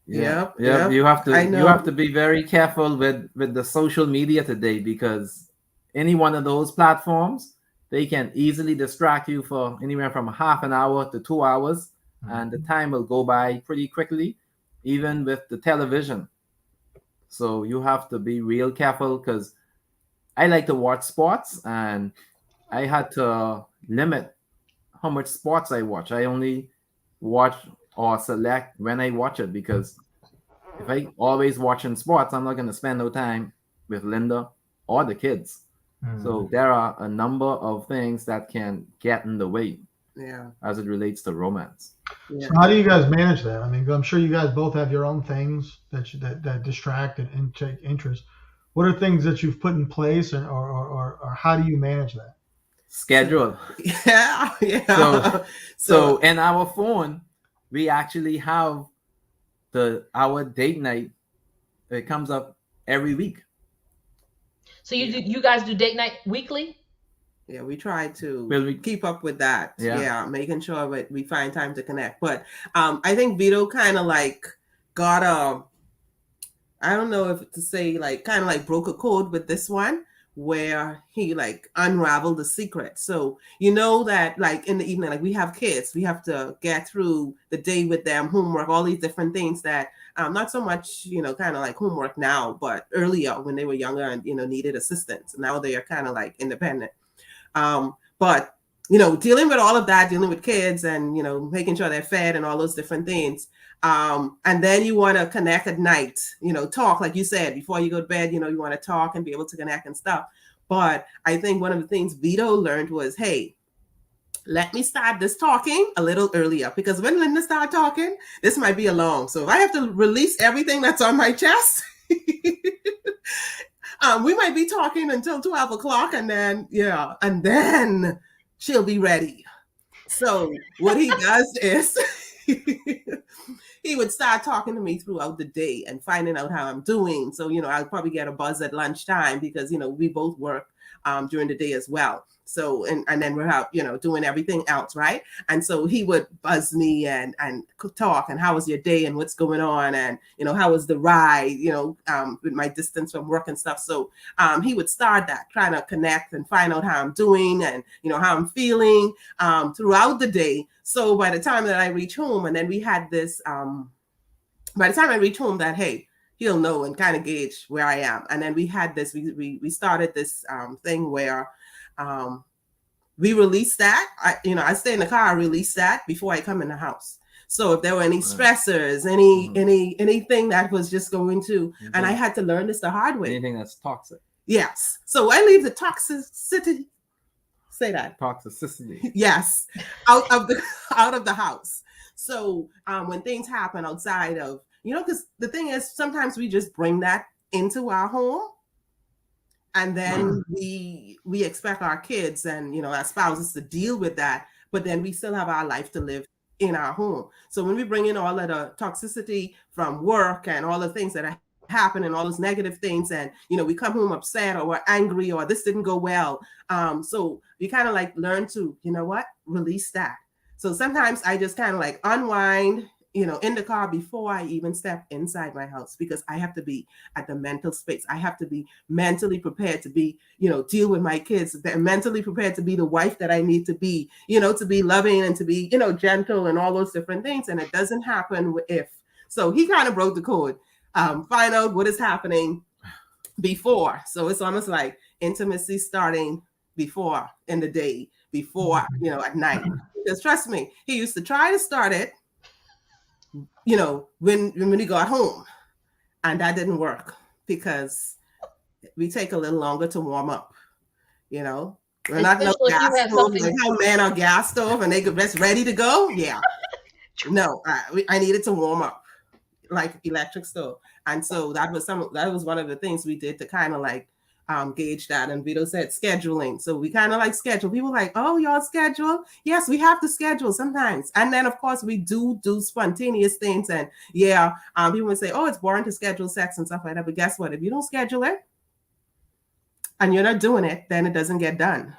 Yep. You have to be very careful with the social media today, because any one of those platforms, they can easily distract you for anywhere from half an hour to 2 hours, and the time will go by pretty quickly, even with the television. So you have to be real careful, because I like to watch sports, and I had to limit how much sports I watch. I only watch or select when I watch it, because if I always watching sports, I'm not going to spend no time with Linda or the kids. So there are a number of things that can get in the way, as it relates to romance. So how do you guys manage that? I mean, I'm sure you guys both have your own things that distract and take interest. What are things that you've put in place, or how do you manage that? Schedule. Yeah. So in our phone, we actually have our date night. It comes up every week. So you guys do date night weekly? Yeah, we try to keep up with that. Yeah, making sure that we find time to connect. But I think Vito kind of like got I don't know if to say like kind of like broke a code with this one, where he like unraveled the secret. So that like in the evening, like we have kids, we have to get through the day with them, homework, all these different things that not so much kind of like homework now, but earlier when they were younger and needed assistance. Now they are kind of like independent. But dealing with all of that, dealing with kids and making sure they're fed and all those different things. And then you want to connect at night, talk, like you said, before you go to bed, you want to talk and be able to connect and stuff. But I think one of the things Vito learned was, hey, let me start this talking a little earlier, because when Linda started talking, this might be long. So if I have to release everything that's on my chest, we might be talking until 12 o'clock and then she'll be ready. So what he does is he would start talking to me throughout the day and finding out how I'm doing. So, I'll probably get a buzz at lunchtime because, we both work during the day as well. So, and then we're out, doing everything else, right? And so he would buzz me and talk, and how was your day and what's going on? And, how was the ride, with my distance from work and stuff. So he would start that, trying to connect and find out how I'm doing and, how I'm feeling throughout the day. So by the time that I reach home, and then we had this, by the time I reach home that, hey, he'll know and kind of gauge where I am. And then we had this, we started this thing where we release that. I stay in the car, I release that before I come in the house. So if there were any stressors, anything that was just going to, and I had to learn this the hard way. Anything that's toxic. Yes. So I leave the toxicity Say that. Toxicity. Yes, out of the house. So when things happen outside of, because the thing is, sometimes we just bring that into our home, and then we expect our kids and our spouses to deal with that, but then we still have our life to live in our home. So when we bring in all of the toxicity from work and all the things that are happening, and all those negative things, and we come home upset, or we're angry, or this didn't go well, so we kind of like learn to release that. So sometimes I just kind of like unwind in the car before I even step inside my house, because I have to be at the mental space. I have to be mentally prepared to be, deal with my kids, mentally prepared to be the wife that I need to be, to be loving and to be, gentle and all those different things. And it doesn't happen if. So he kind of broke the code. Find out what is happening before. So it's almost like intimacy starting before in the day, before, at night. Because trust me, he used to try to start it, when he got home, and that didn't work, because we take a little longer to warm up. We're not no gas stove, like how men are gas stove and they get just ready to go. Yeah, no, I needed to warm up like electric stove, and so that was one of the things we did to kind of like gauge that. And Vito said scheduling. So we kind of like schedule. People like, oh, y'all schedule? Yes, we have to schedule sometimes. And then of course we do spontaneous things. And people would say, oh, it's boring to schedule sex and stuff like that. But guess what? If you don't schedule it and you're not doing it, then it doesn't get done.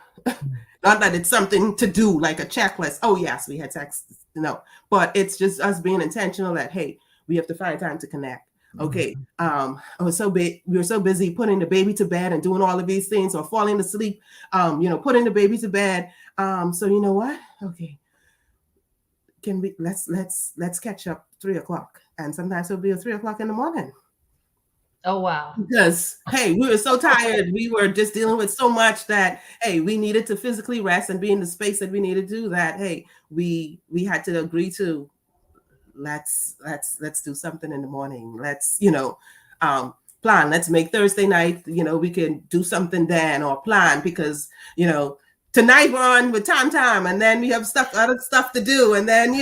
Not that it's something to do, like a checklist. Oh yes, we had sex. No, but it's just us being intentional that, hey, we have to find time to connect. Okay, we were so busy putting the baby to bed and doing all of these things, or falling asleep, putting the baby to bed. So you know what? Okay, can we let's catch up 3:00, and sometimes it'll be 3:00 in the morning. Oh wow! Because hey, we were so tired. We were just dealing with so much that hey, we needed to physically rest and be in the space that we needed to do that. Hey, we had to agree to. Let's do something in the morning. Let's plan. Let's make Thursday night. We can do something then, or plan, because tonight we're on with time, and then we have other stuff to do, and then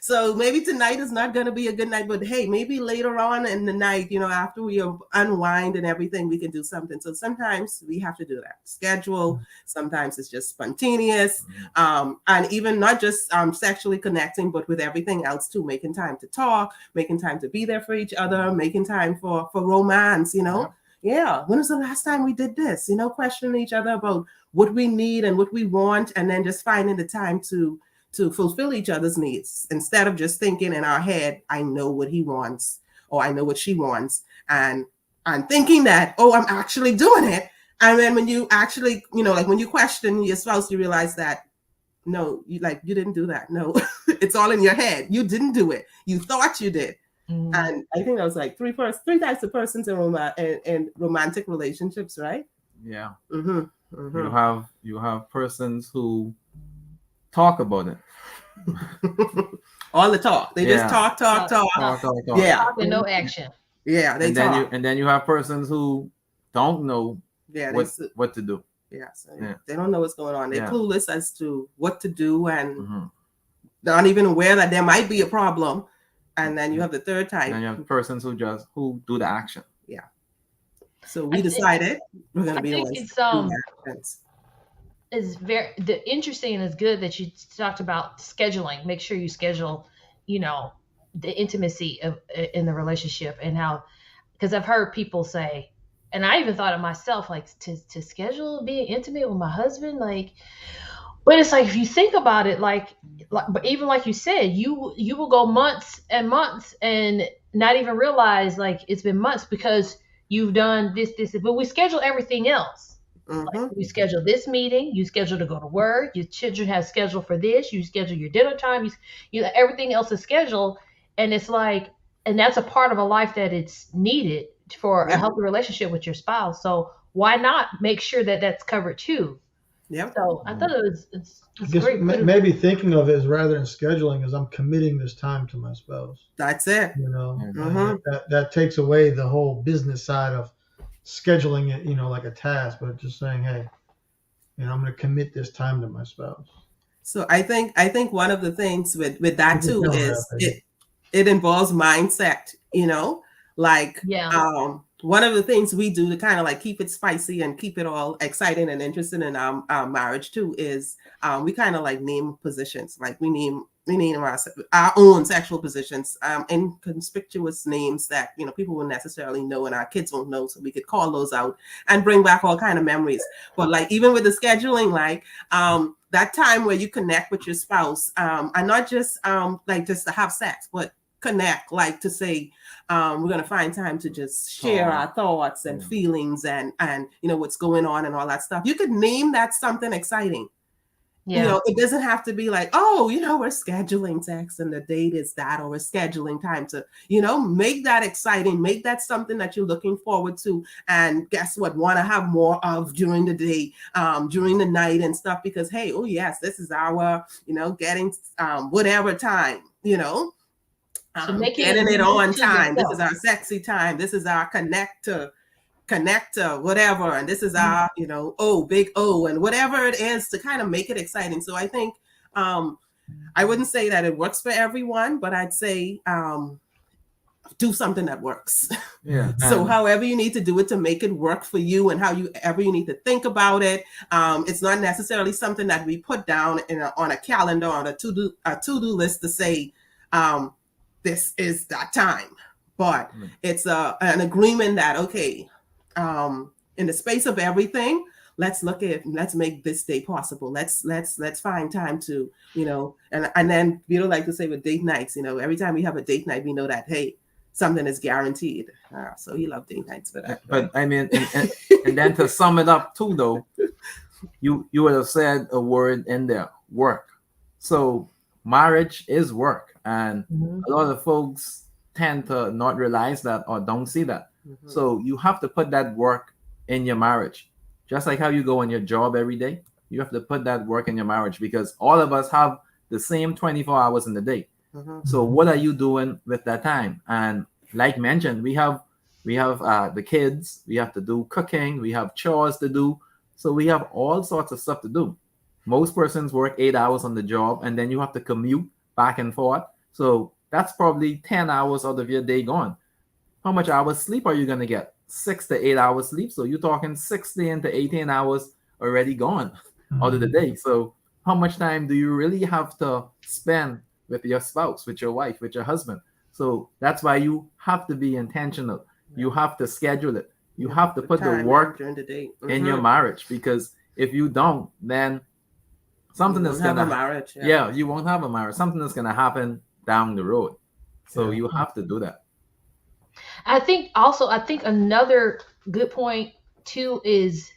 so maybe tonight is not going to be a good night, but hey, maybe later on in the night, after we unwind and everything, we can do something. So sometimes we have to do that schedule. Sometimes it's just spontaneous, and even not just sexually connecting, but with everything else too, making time to talk, making time to be there for each other, making time for romance. Yeah, when was the last time we did this? Questioning each other about what we need and what we want, and then just finding the time to fulfill each other's needs, instead of just thinking in our head, I know what he wants, or I know what she wants, and I'm thinking that, oh, I'm actually doing it. And then when you actually, like when you question your spouse, you realize that no, you didn't do that. No, it's all in your head. You didn't do it. You thought you did. Mm-hmm. And I think that was like three types of persons in romantic relationships, right? Yeah. Mm-hmm. Mm-hmm. You have persons who talk about it. All the talk. They just talk. Yeah. Talk and no action. Yeah, they talk. And then you have persons who don't know what to do. Yeah, so they don't know what's going on. They're clueless as to what to do, and they're not even aware that there might be a problem. And then you have the third type. And you have persons who do the action. Yeah. So we decided we're going to be the ones. It's very interesting and it's good that you talked about scheduling. Make sure you schedule, the intimacy in the relationship, and how, because I've heard people say, and I even thought of myself, like to schedule being intimate with my husband, like. But it's like, if you think about it, but even like you said, you will go months and months and not even realize like it's been months, because you've done this, but we schedule everything else. Mm-hmm. Like we schedule this meeting, you schedule to go to work, your children have scheduled for this, you schedule your dinner time, you everything else is scheduled. And it's like, and that's a part of a life that it's needed for a healthy relationship with your spouse. So why not make sure that that's covered too? Yeah. So I thought it's great. Maybe thinking of it as, rather than scheduling, as I'm committing this time to my spouse. That's it. That takes away the whole business side of scheduling it, like a task, but just saying, hey, and I'm going to commit this time to my spouse. So I think one of the things with that You can too tell is that, it involves mindset, like Yeah. one of the things we do to kind of like keep it spicy and keep it all exciting and interesting in our marriage too is we kind of like name positions, like we name our own sexual positions, inconspicuous names that people wouldn't necessarily know and our kids won't know, so we could call those out and bring back all kind of memories. But like even with the scheduling, like that time where you connect with your spouse, and not just like just to have sex, but connect, like to say we're going to find time to just share our thoughts and feelings and what's going on and all that stuff. You could name that something exciting. Yeah. It doesn't have to be like, oh, we're scheduling sex and the date is that, or we're scheduling time to, make that exciting, make that something that you're looking forward to. And guess what? Want to have more of during the day, during the night and stuff, because, hey, oh, yes, this is our, getting whatever time, So getting it on time. yourself. This is our sexy time. This is our connector, whatever, and this is our big O, and whatever it is to kind of make it exciting. So I think I wouldn't say that it works for everyone, but I'd say do something that works. Yeah. So however you need to do it to make it work for you, and however you need to think about it, it's not necessarily something that we put down on a calendar, on a to-do list to say this is that time, but it's an agreement that, okay, in the space of everything, let's make this day possible. Let's find time to, and then like to say with date nights, every time we have a date night, we know that, hey, something is guaranteed. So you love date nights for that. But I mean, and then to sum it up too, though, you would have said a word in there, work. So marriage is work, and a lot of folks tend to not realize that or don't see that. So you have to put that work in your marriage. Just like how you go on your job every day, you have to put that work in your marriage, because all of us have the same 24 hours in the day. So what are you doing with that time? And like mentioned, we have the kids, we have to do cooking, we have chores to do. So we have all sorts of stuff to do. Most persons work 8 hours on the job, and then you have to commute back and forth. So that's probably 10 hours out of your day gone. How much hours sleep are you going to get? 6 to 8 hours sleep. So you're talking 16 to 18 hours already gone out of the day. So how much time do you really have to spend with your spouse, with your wife, with your husband? So that's why you have to be intentional. You have to schedule it. You have to put the work during the day in your marriage, because if you don't, then something is going to marriage. Yeah, you won't have a marriage. Something is going to happen down the road. So you have to do that. I think another good point too is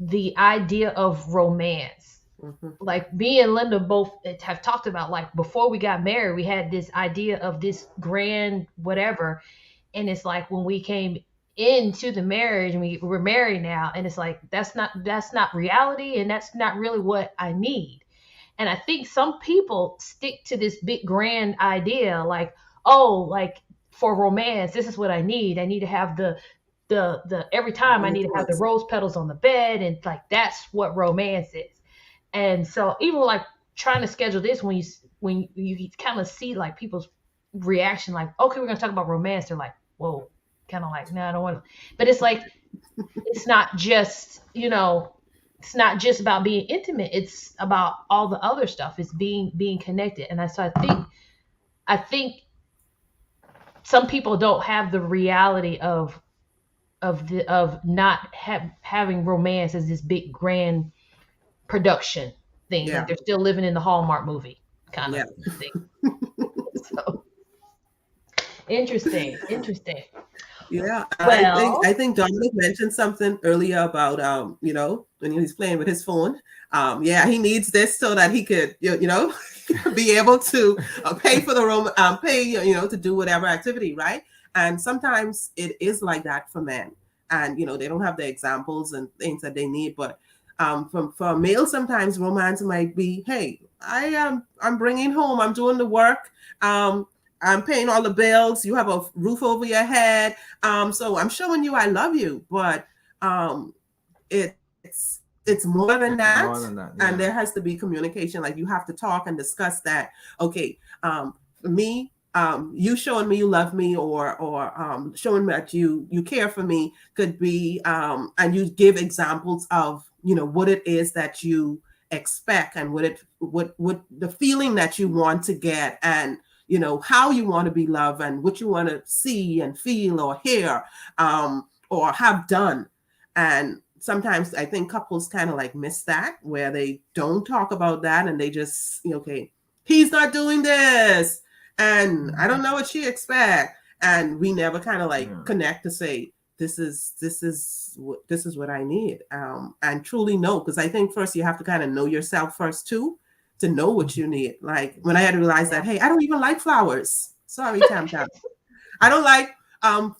the idea of romance. Like me and Linda both have talked about, like before we got married, we had this idea of this grand whatever. And it's like when we came into the marriage and we're married now, and it's like, that's not reality. And that's not really what I need. And I think some people stick to this big grand idea, like, oh, like for romance, this is what I need. I need to have the every time I need to have the rose petals on the bed, and like that's what romance is. And so even like trying to schedule this, when you kind of see like people's reaction, like, okay, we're gonna talk about romance, they're like, whoa, kind of like, no, I don't want to. But it's like, it's not just, it's not just about being intimate. It's about all the other stuff. It's being connected. And so I think some people don't have the reality of not having romance as this big grand production thing. Yeah. Like they're still living in the Hallmark movie kind of thing. So interesting. Yeah, Well, I think Dominic mentioned something earlier about when he's playing with his phone. He needs this so that he could be able to pay for the to do whatever activity, right? And sometimes it is like that for men, and they don't have the examples and things that they need. But for males, sometimes romance might be, hey, I'm bringing home, I'm doing the work. I'm paying all the bills. You have a roof over your head. So I'm showing you I love you, but it's it's more than that. More than that, And yeah. there has to be communication. Like you have to talk and discuss that. Okay, for me, you showing me you love me, or showing me that you care for me could be, and you give examples of, you know, what it is that you expect, and what the feeling that you want to get, and you know how you want to be loved, and what you want to see and feel or hear, or have done. And sometimes I think couples kind of like miss that, where they don't talk about that, and they just, you know, okay, he's not doing this, and I don't know what she expect, and we never kind of like connect to say, this is what I need, and truly know, because I think first you have to kind of know yourself first too, to know what you need. Like when I had to realize that, hey, I don't even like flowers. Sorry, Tam Tam. I don't like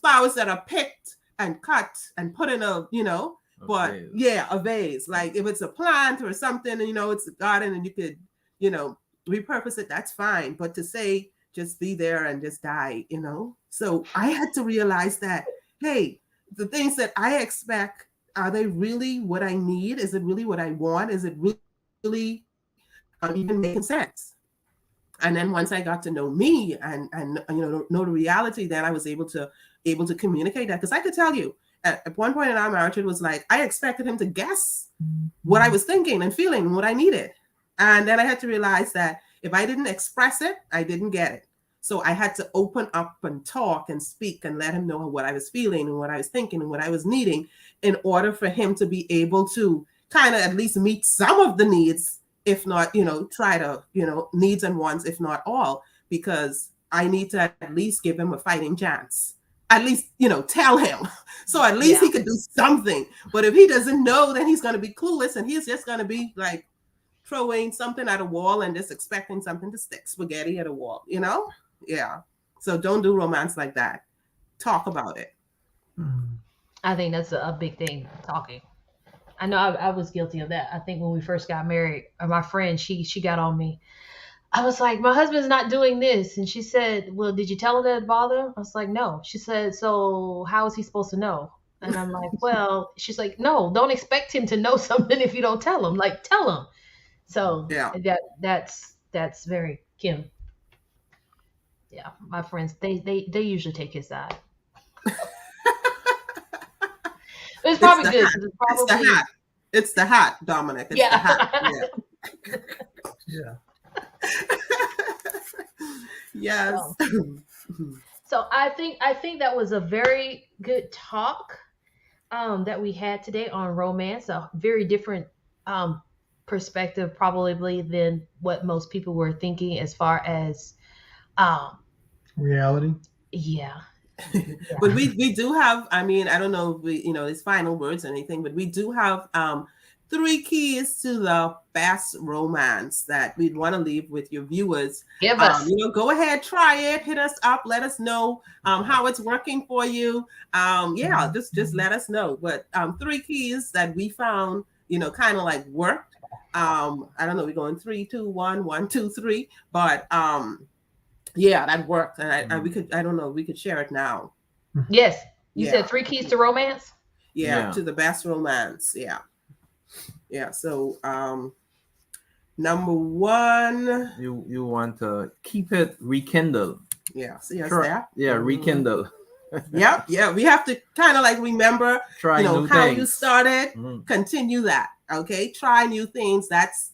flowers that are picked and cut and put in a, you know, but vase. Yeah, a vase. Like if it's a plant or something, and you know it's a garden, and you could, you know, repurpose it, that's fine. But to say just be there and just die, you know. So I had to realize that, hey, the things that I expect, are they really what I need? Is it really what I want? Is it really even making sense? And then once I got to know me, and you know the reality, then I was able to communicate that, because I could tell you at one point in our marriage, it was like I expected him to guess what I was thinking and feeling and what I needed. And then I had to realize that if I didn't express it, I didn't get it. So I had to open up and talk and speak and let him know what I was feeling and what I was thinking and what I was needing, in order for him to be able to kind of at least meet some of the needs, if not, you know, try to, you know, needs and wants, if not all, because I need to at least give him a fighting chance. At least, you know, tell him. So at least he could do something. But if he doesn't know, then he's going to be clueless, and he's just going to be like throwing something at a wall and just expecting something to stick, spaghetti at a wall, you know? Yeah. So don't do romance like that. Talk about it. I think that's a big thing, talking. I know I was guilty of that. I think when we first got married, my friend, she got on me. I was like, my husband's not doing this. And she said, well, did you tell him that it bothered him? I was like, no. She said, so how is he supposed to know? And I'm like, well, she's like, no, don't expect him to know something if you don't tell him. Like, tell him. So Yeah. that's very Kim. Yeah, my friends, they usually take his side. It's probably good. It's probably the hat. It's the hat, Dominic. It's the hat. Yeah. Yes. So I think that was a very good talk that we had today on romance. A very different perspective probably than what most people were thinking as far as reality. Yeah. But we do have, I mean, I don't know if we, you know, it's final words or anything, but we do have 3 keys to the best romance that we'd want to leave with your viewers. Give us. You know, go ahead, try it, hit us up, let us know how it's working for you. Yeah, just let us know. But 3 keys that we found, you know, kind of like worked. I don't know, we're going 3, 2, 1, 1, 2, 3, but yeah, that worked, and we could, I don't know, we could share it now. Yes, you said 3 keys to romance. Yeah, to the best romance. Yeah. So number 1, you want to keep it rekindle. Yeah. See us Sure. there. Yeah, rekindle. Yep. Yeah, we have to kind of like remember, Try you know, new how things. you started. Continue that. Okay, try new things. That's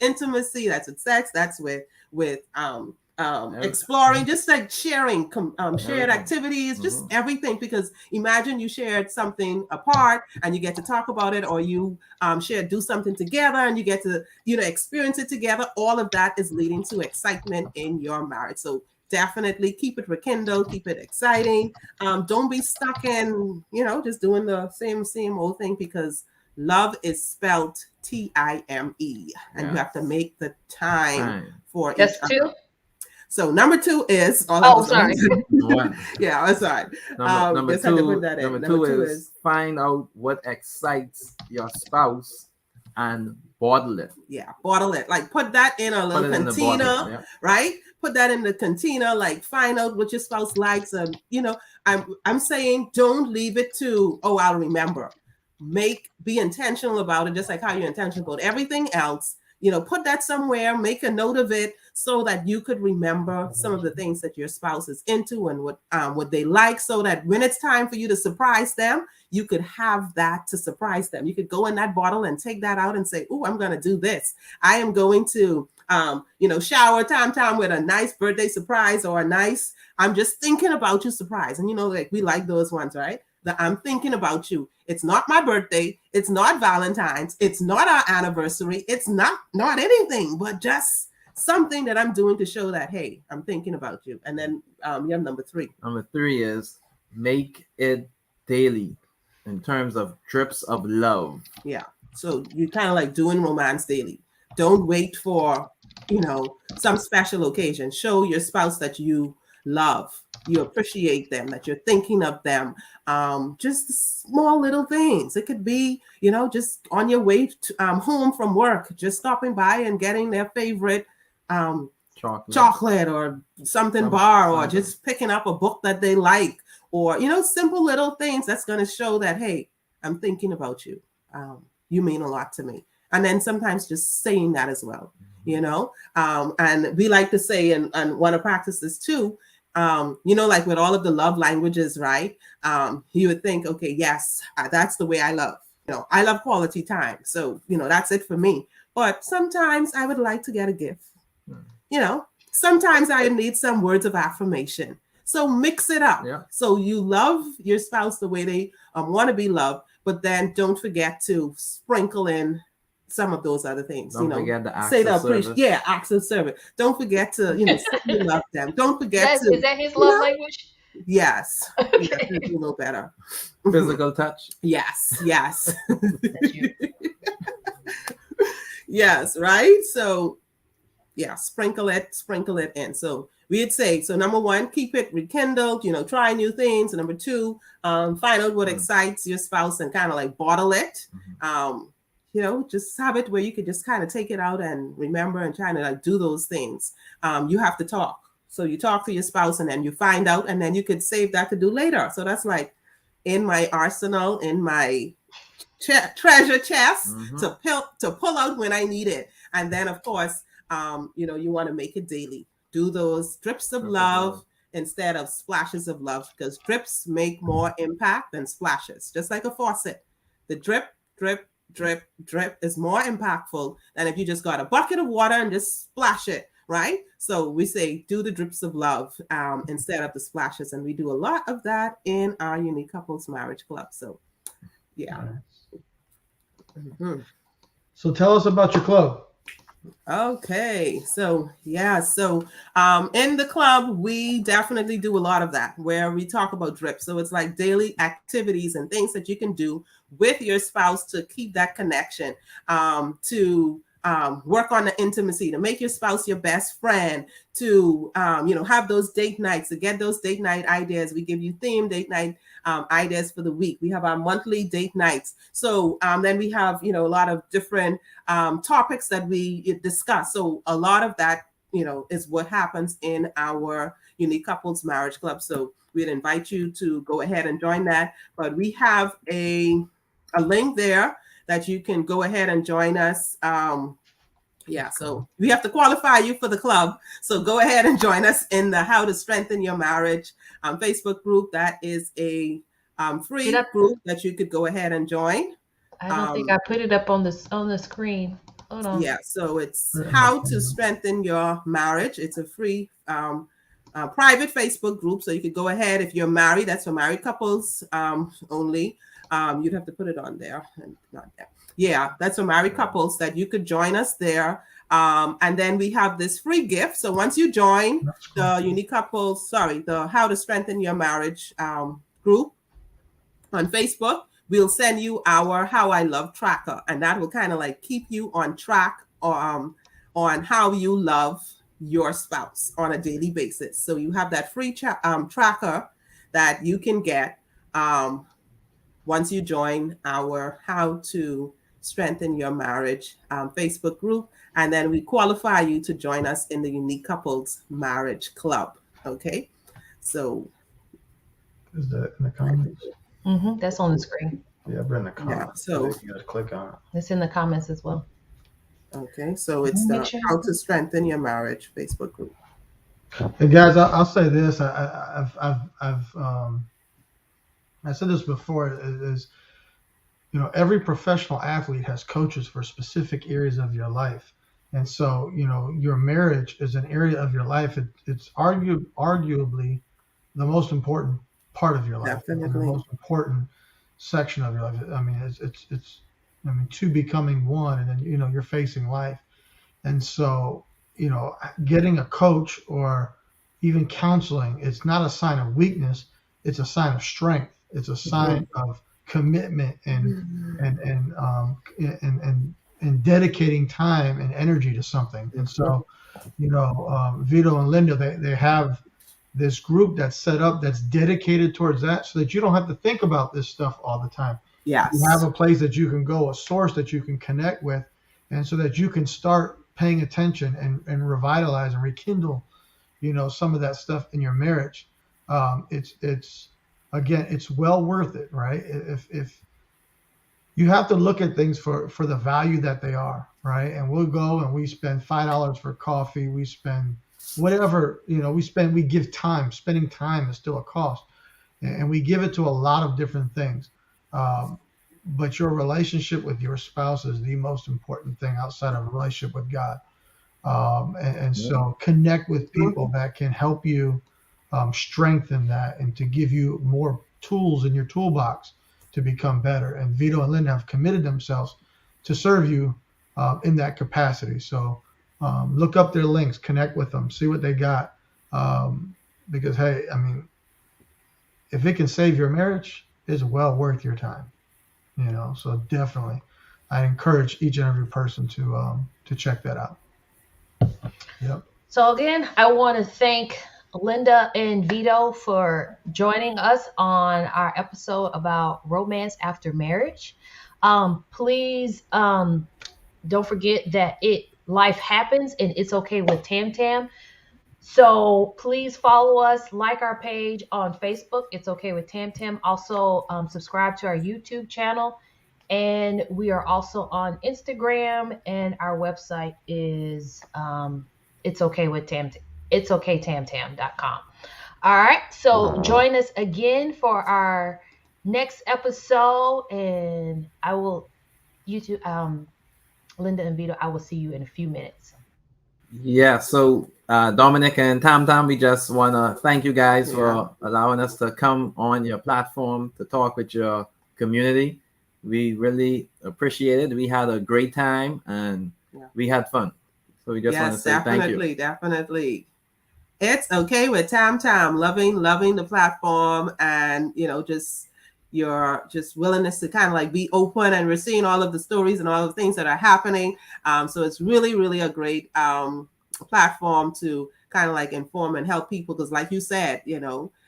intimacy. That's with sex. That's with exploring, just like sharing, shared activities, just everything. Because imagine you shared something apart and you get to talk about it, or you do something together and you get to, you know, experience it together. All of that is leading to excitement in your marriage. So definitely keep it rekindled, keep it exciting. Don't be stuck in, you know, just doing the same old thing, because love is spelled Time, and you have to make the time for each other. 2. So number 2 is sorry. Yeah, that's right. Number Just had to put that in. Number two is find out what excites your spouse and bottle it. Yeah, bottle it. Like put that in a little container, right? Put that in the container. Like find out what your spouse likes, and you know, I'm saying don't leave it to, oh, I'll remember. be intentional about it, just like how you're intentional about everything else. Put that somewhere, make a note of it so that you could remember some of the things that your spouse is into and what they like, so that when it's time for you to surprise them, you could have that to surprise them. You could go in that bottle and take that out and say, "Oh, I'm going to do this. I am going to, shower Tam with a nice birthday surprise, or a nice, I'm just thinking about you surprise." And like we like those ones, right? That I'm thinking about you. It's not my birthday. It's not Valentine's. It's not our anniversary. It's not anything, but just something that I'm doing to show that, hey, I'm thinking about you. And then you have number 3. Number 3 is make it daily in terms of drips of love. Yeah. So you kind of like doing romance daily. Don't wait for, some special occasion. Show your spouse that you love, you appreciate them, that you're thinking of them. Just small little things. It could be, just on your way to, home from work, just stopping by and getting their favorite chocolate or something bar, or just picking up a book that they like, or simple little things that's going to show that, hey, I'm thinking about you. You mean a lot to me. And then sometimes just saying that as well, and we like to say, and want to practice this too, like with all of the love languages, right? You would think, okay, yes, that's the way I love. I love quality time. So, that's it for me. But sometimes I would like to get a gift. Sometimes I need some words of affirmation. So mix it up. Yeah. So you love your spouse the way they want to be loved, but then don't forget to sprinkle in some of those other things. Don't forget the acts say the of service. Yeah, acts of service. Don't forget to, say you love them. Don't forget is that his love language? Yes. Okay. Yeah, a little better. Physical touch. Yes. Yes, right? So yeah, sprinkle it in. So we'd say, so number 1, keep it rekindled, try new things. And number 2, find out what excites your spouse and kind of like bottle it. Just have it where you could just kind of take it out and remember and try to like do those things. You have to talk. So you talk to your spouse and then you find out, and then you could save that to do later. So that's like in my arsenal, in my treasure chest to pull out when I need it. And then of course, you want to make it daily. Do those drips of love instead of splashes of love, because drips make more impact than splashes. Just like a faucet, the drip, drip, drip, drip is more impactful than if you just got a bucket of water and just splash it, right? So we say do the drips of love instead of the splashes, and we do a lot of that in our Unique Couples Marriage Club. So yeah. So tell us about your club. Okay, so yeah, so in the club we definitely do a lot of that, where we talk about drip. So it's like daily activities and things that you can do with your spouse to keep that connection, to work on the intimacy, to make your spouse your best friend, to have those date nights, to get those date night ideas. We give you themed date night ideas for the week. We have our monthly date nights. So then we have a lot of different topics that we discuss. So a lot of that is what happens in our Unique Couples Marriage Club. So we'd invite you to go ahead and join that. But we have a link there that you can go ahead and join us. So we have to qualify you for the club. So go ahead and join us in the How to Strengthen Your Marriage Facebook group. That is a free group that you could go ahead and join. I don't think I put it up on the screen. Hold on. Yeah, so it's How to Strengthen Your Marriage. It's a free private Facebook group. So you could go ahead, if you're married, that's for married couples only. You'd have to put it on there and not there. Yeah, that's for married couples that you could join us there. And then we have this free gift. So once you join the Unique Couples, the How to Strengthen Your Marriage group on Facebook, we'll send you our How I Love tracker. And that will kind of like keep you on track on how you love your spouse on a daily basis. So you have that free tracker that you can get once you join our How to Strengthen Your Marriage Facebook group. And then we qualify you to join us in the Unique Couples Marriage Club. Okay. So is that in the comments? That's on the screen. Yeah, but in the comments. so- you can just click on it. It's in the comments as well. Okay, so it's Make the sure- How to Strengthen Your Marriage Facebook group. And guys, I'll say this. I said this before. Is every professional athlete has coaches for specific areas of your life, and so your marriage is an area of your life. It's arguably the most important part of your life, and the Definitely. most important section of your life. I mean, it's two becoming one, and then you're facing life, and so getting a coach or even counseling, it's not a sign of weakness. It's a sign of strength. It's a sign of commitment and dedicating time and energy to something. And so, Vito and Linda, they have this group that's set up that's dedicated towards that, so that you don't have to think about this stuff all the time. Yes. You have a place that you can go, a source that you can connect with, and so that you can start paying attention and revitalize and rekindle, some of that stuff in your marriage. It's well worth it, right? If you have to look at things for the value that they are, right? And we'll go and we spend $5 for coffee. We spend whatever, we give time. Spending time is still a cost, and we give it to a lot of different things. But your relationship with your spouse is the most important thing outside of a relationship with God. So connect with people that can help you strengthen that and to give you more tools in your toolbox to become better. And Vito and Linda have committed themselves to serve you in that capacity. So look up their links, connect with them, see what they got. Because, hey, I mean, if it can save your marriage, it's well worth your time. So definitely, I encourage each and every person to check that out. Yep. So again, I want to thank Linda and Vito for joining us on our episode about romance after marriage. Please don't forget that life happens and it's okay with Tam Tam. So please follow us, like our page on Facebook. It's okay with Tam Tam. Also subscribe to our YouTube channel. And we are also on Instagram, and our website is it's okay with Tam Tam. It's okaytamtam.com. All right. So join us again for our next episode, and I will Linda and Vito, I will see you in a few minutes. Yeah, so Dominic and Tam Tam, we just want to thank you guys for allowing us to come on your platform to talk with your community. We really appreciate it. We had a great time and we had fun. So we just want to say thank you. Definitely. It's okay with Tam Tam, loving the platform, and just your willingness to kind of like be open, and we're seeing all of the stories and all of the things that are happening. So it's really, really a great platform to kind of like inform and help people, because like you said,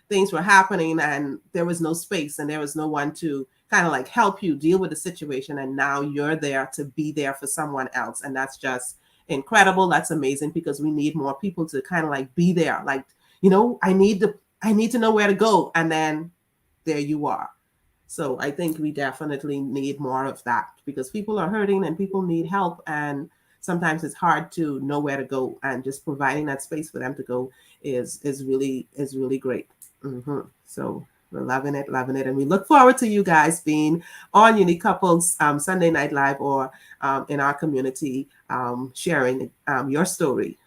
things were happening and there was no space and there was no one to kind of like help you deal with the situation, and now you're there to be there for someone else, and that's just incredible. That's amazing, because we need more people to kind of like be there, like I need to know where to go, and then there you are. So I think we definitely need more of that, because people are hurting and people need help, and sometimes it's hard to know where to go, and just providing that space for them to go is really great. So we're loving it, and we look forward to you guys being on Unique Couples Sunday Night Live, or in our community, sharing your story.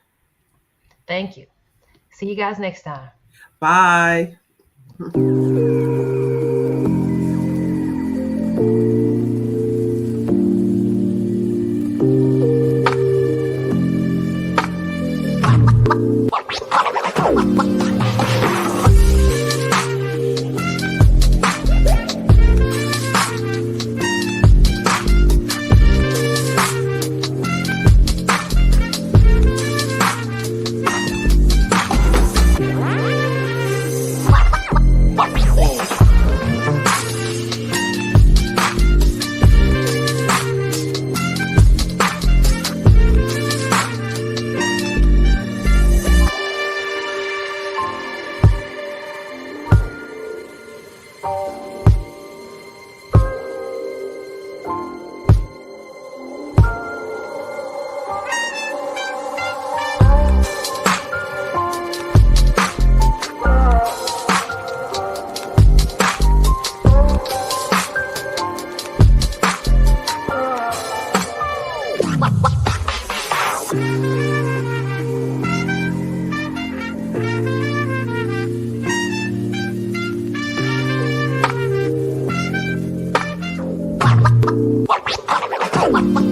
Thank you. See you guys next time. Bye. What?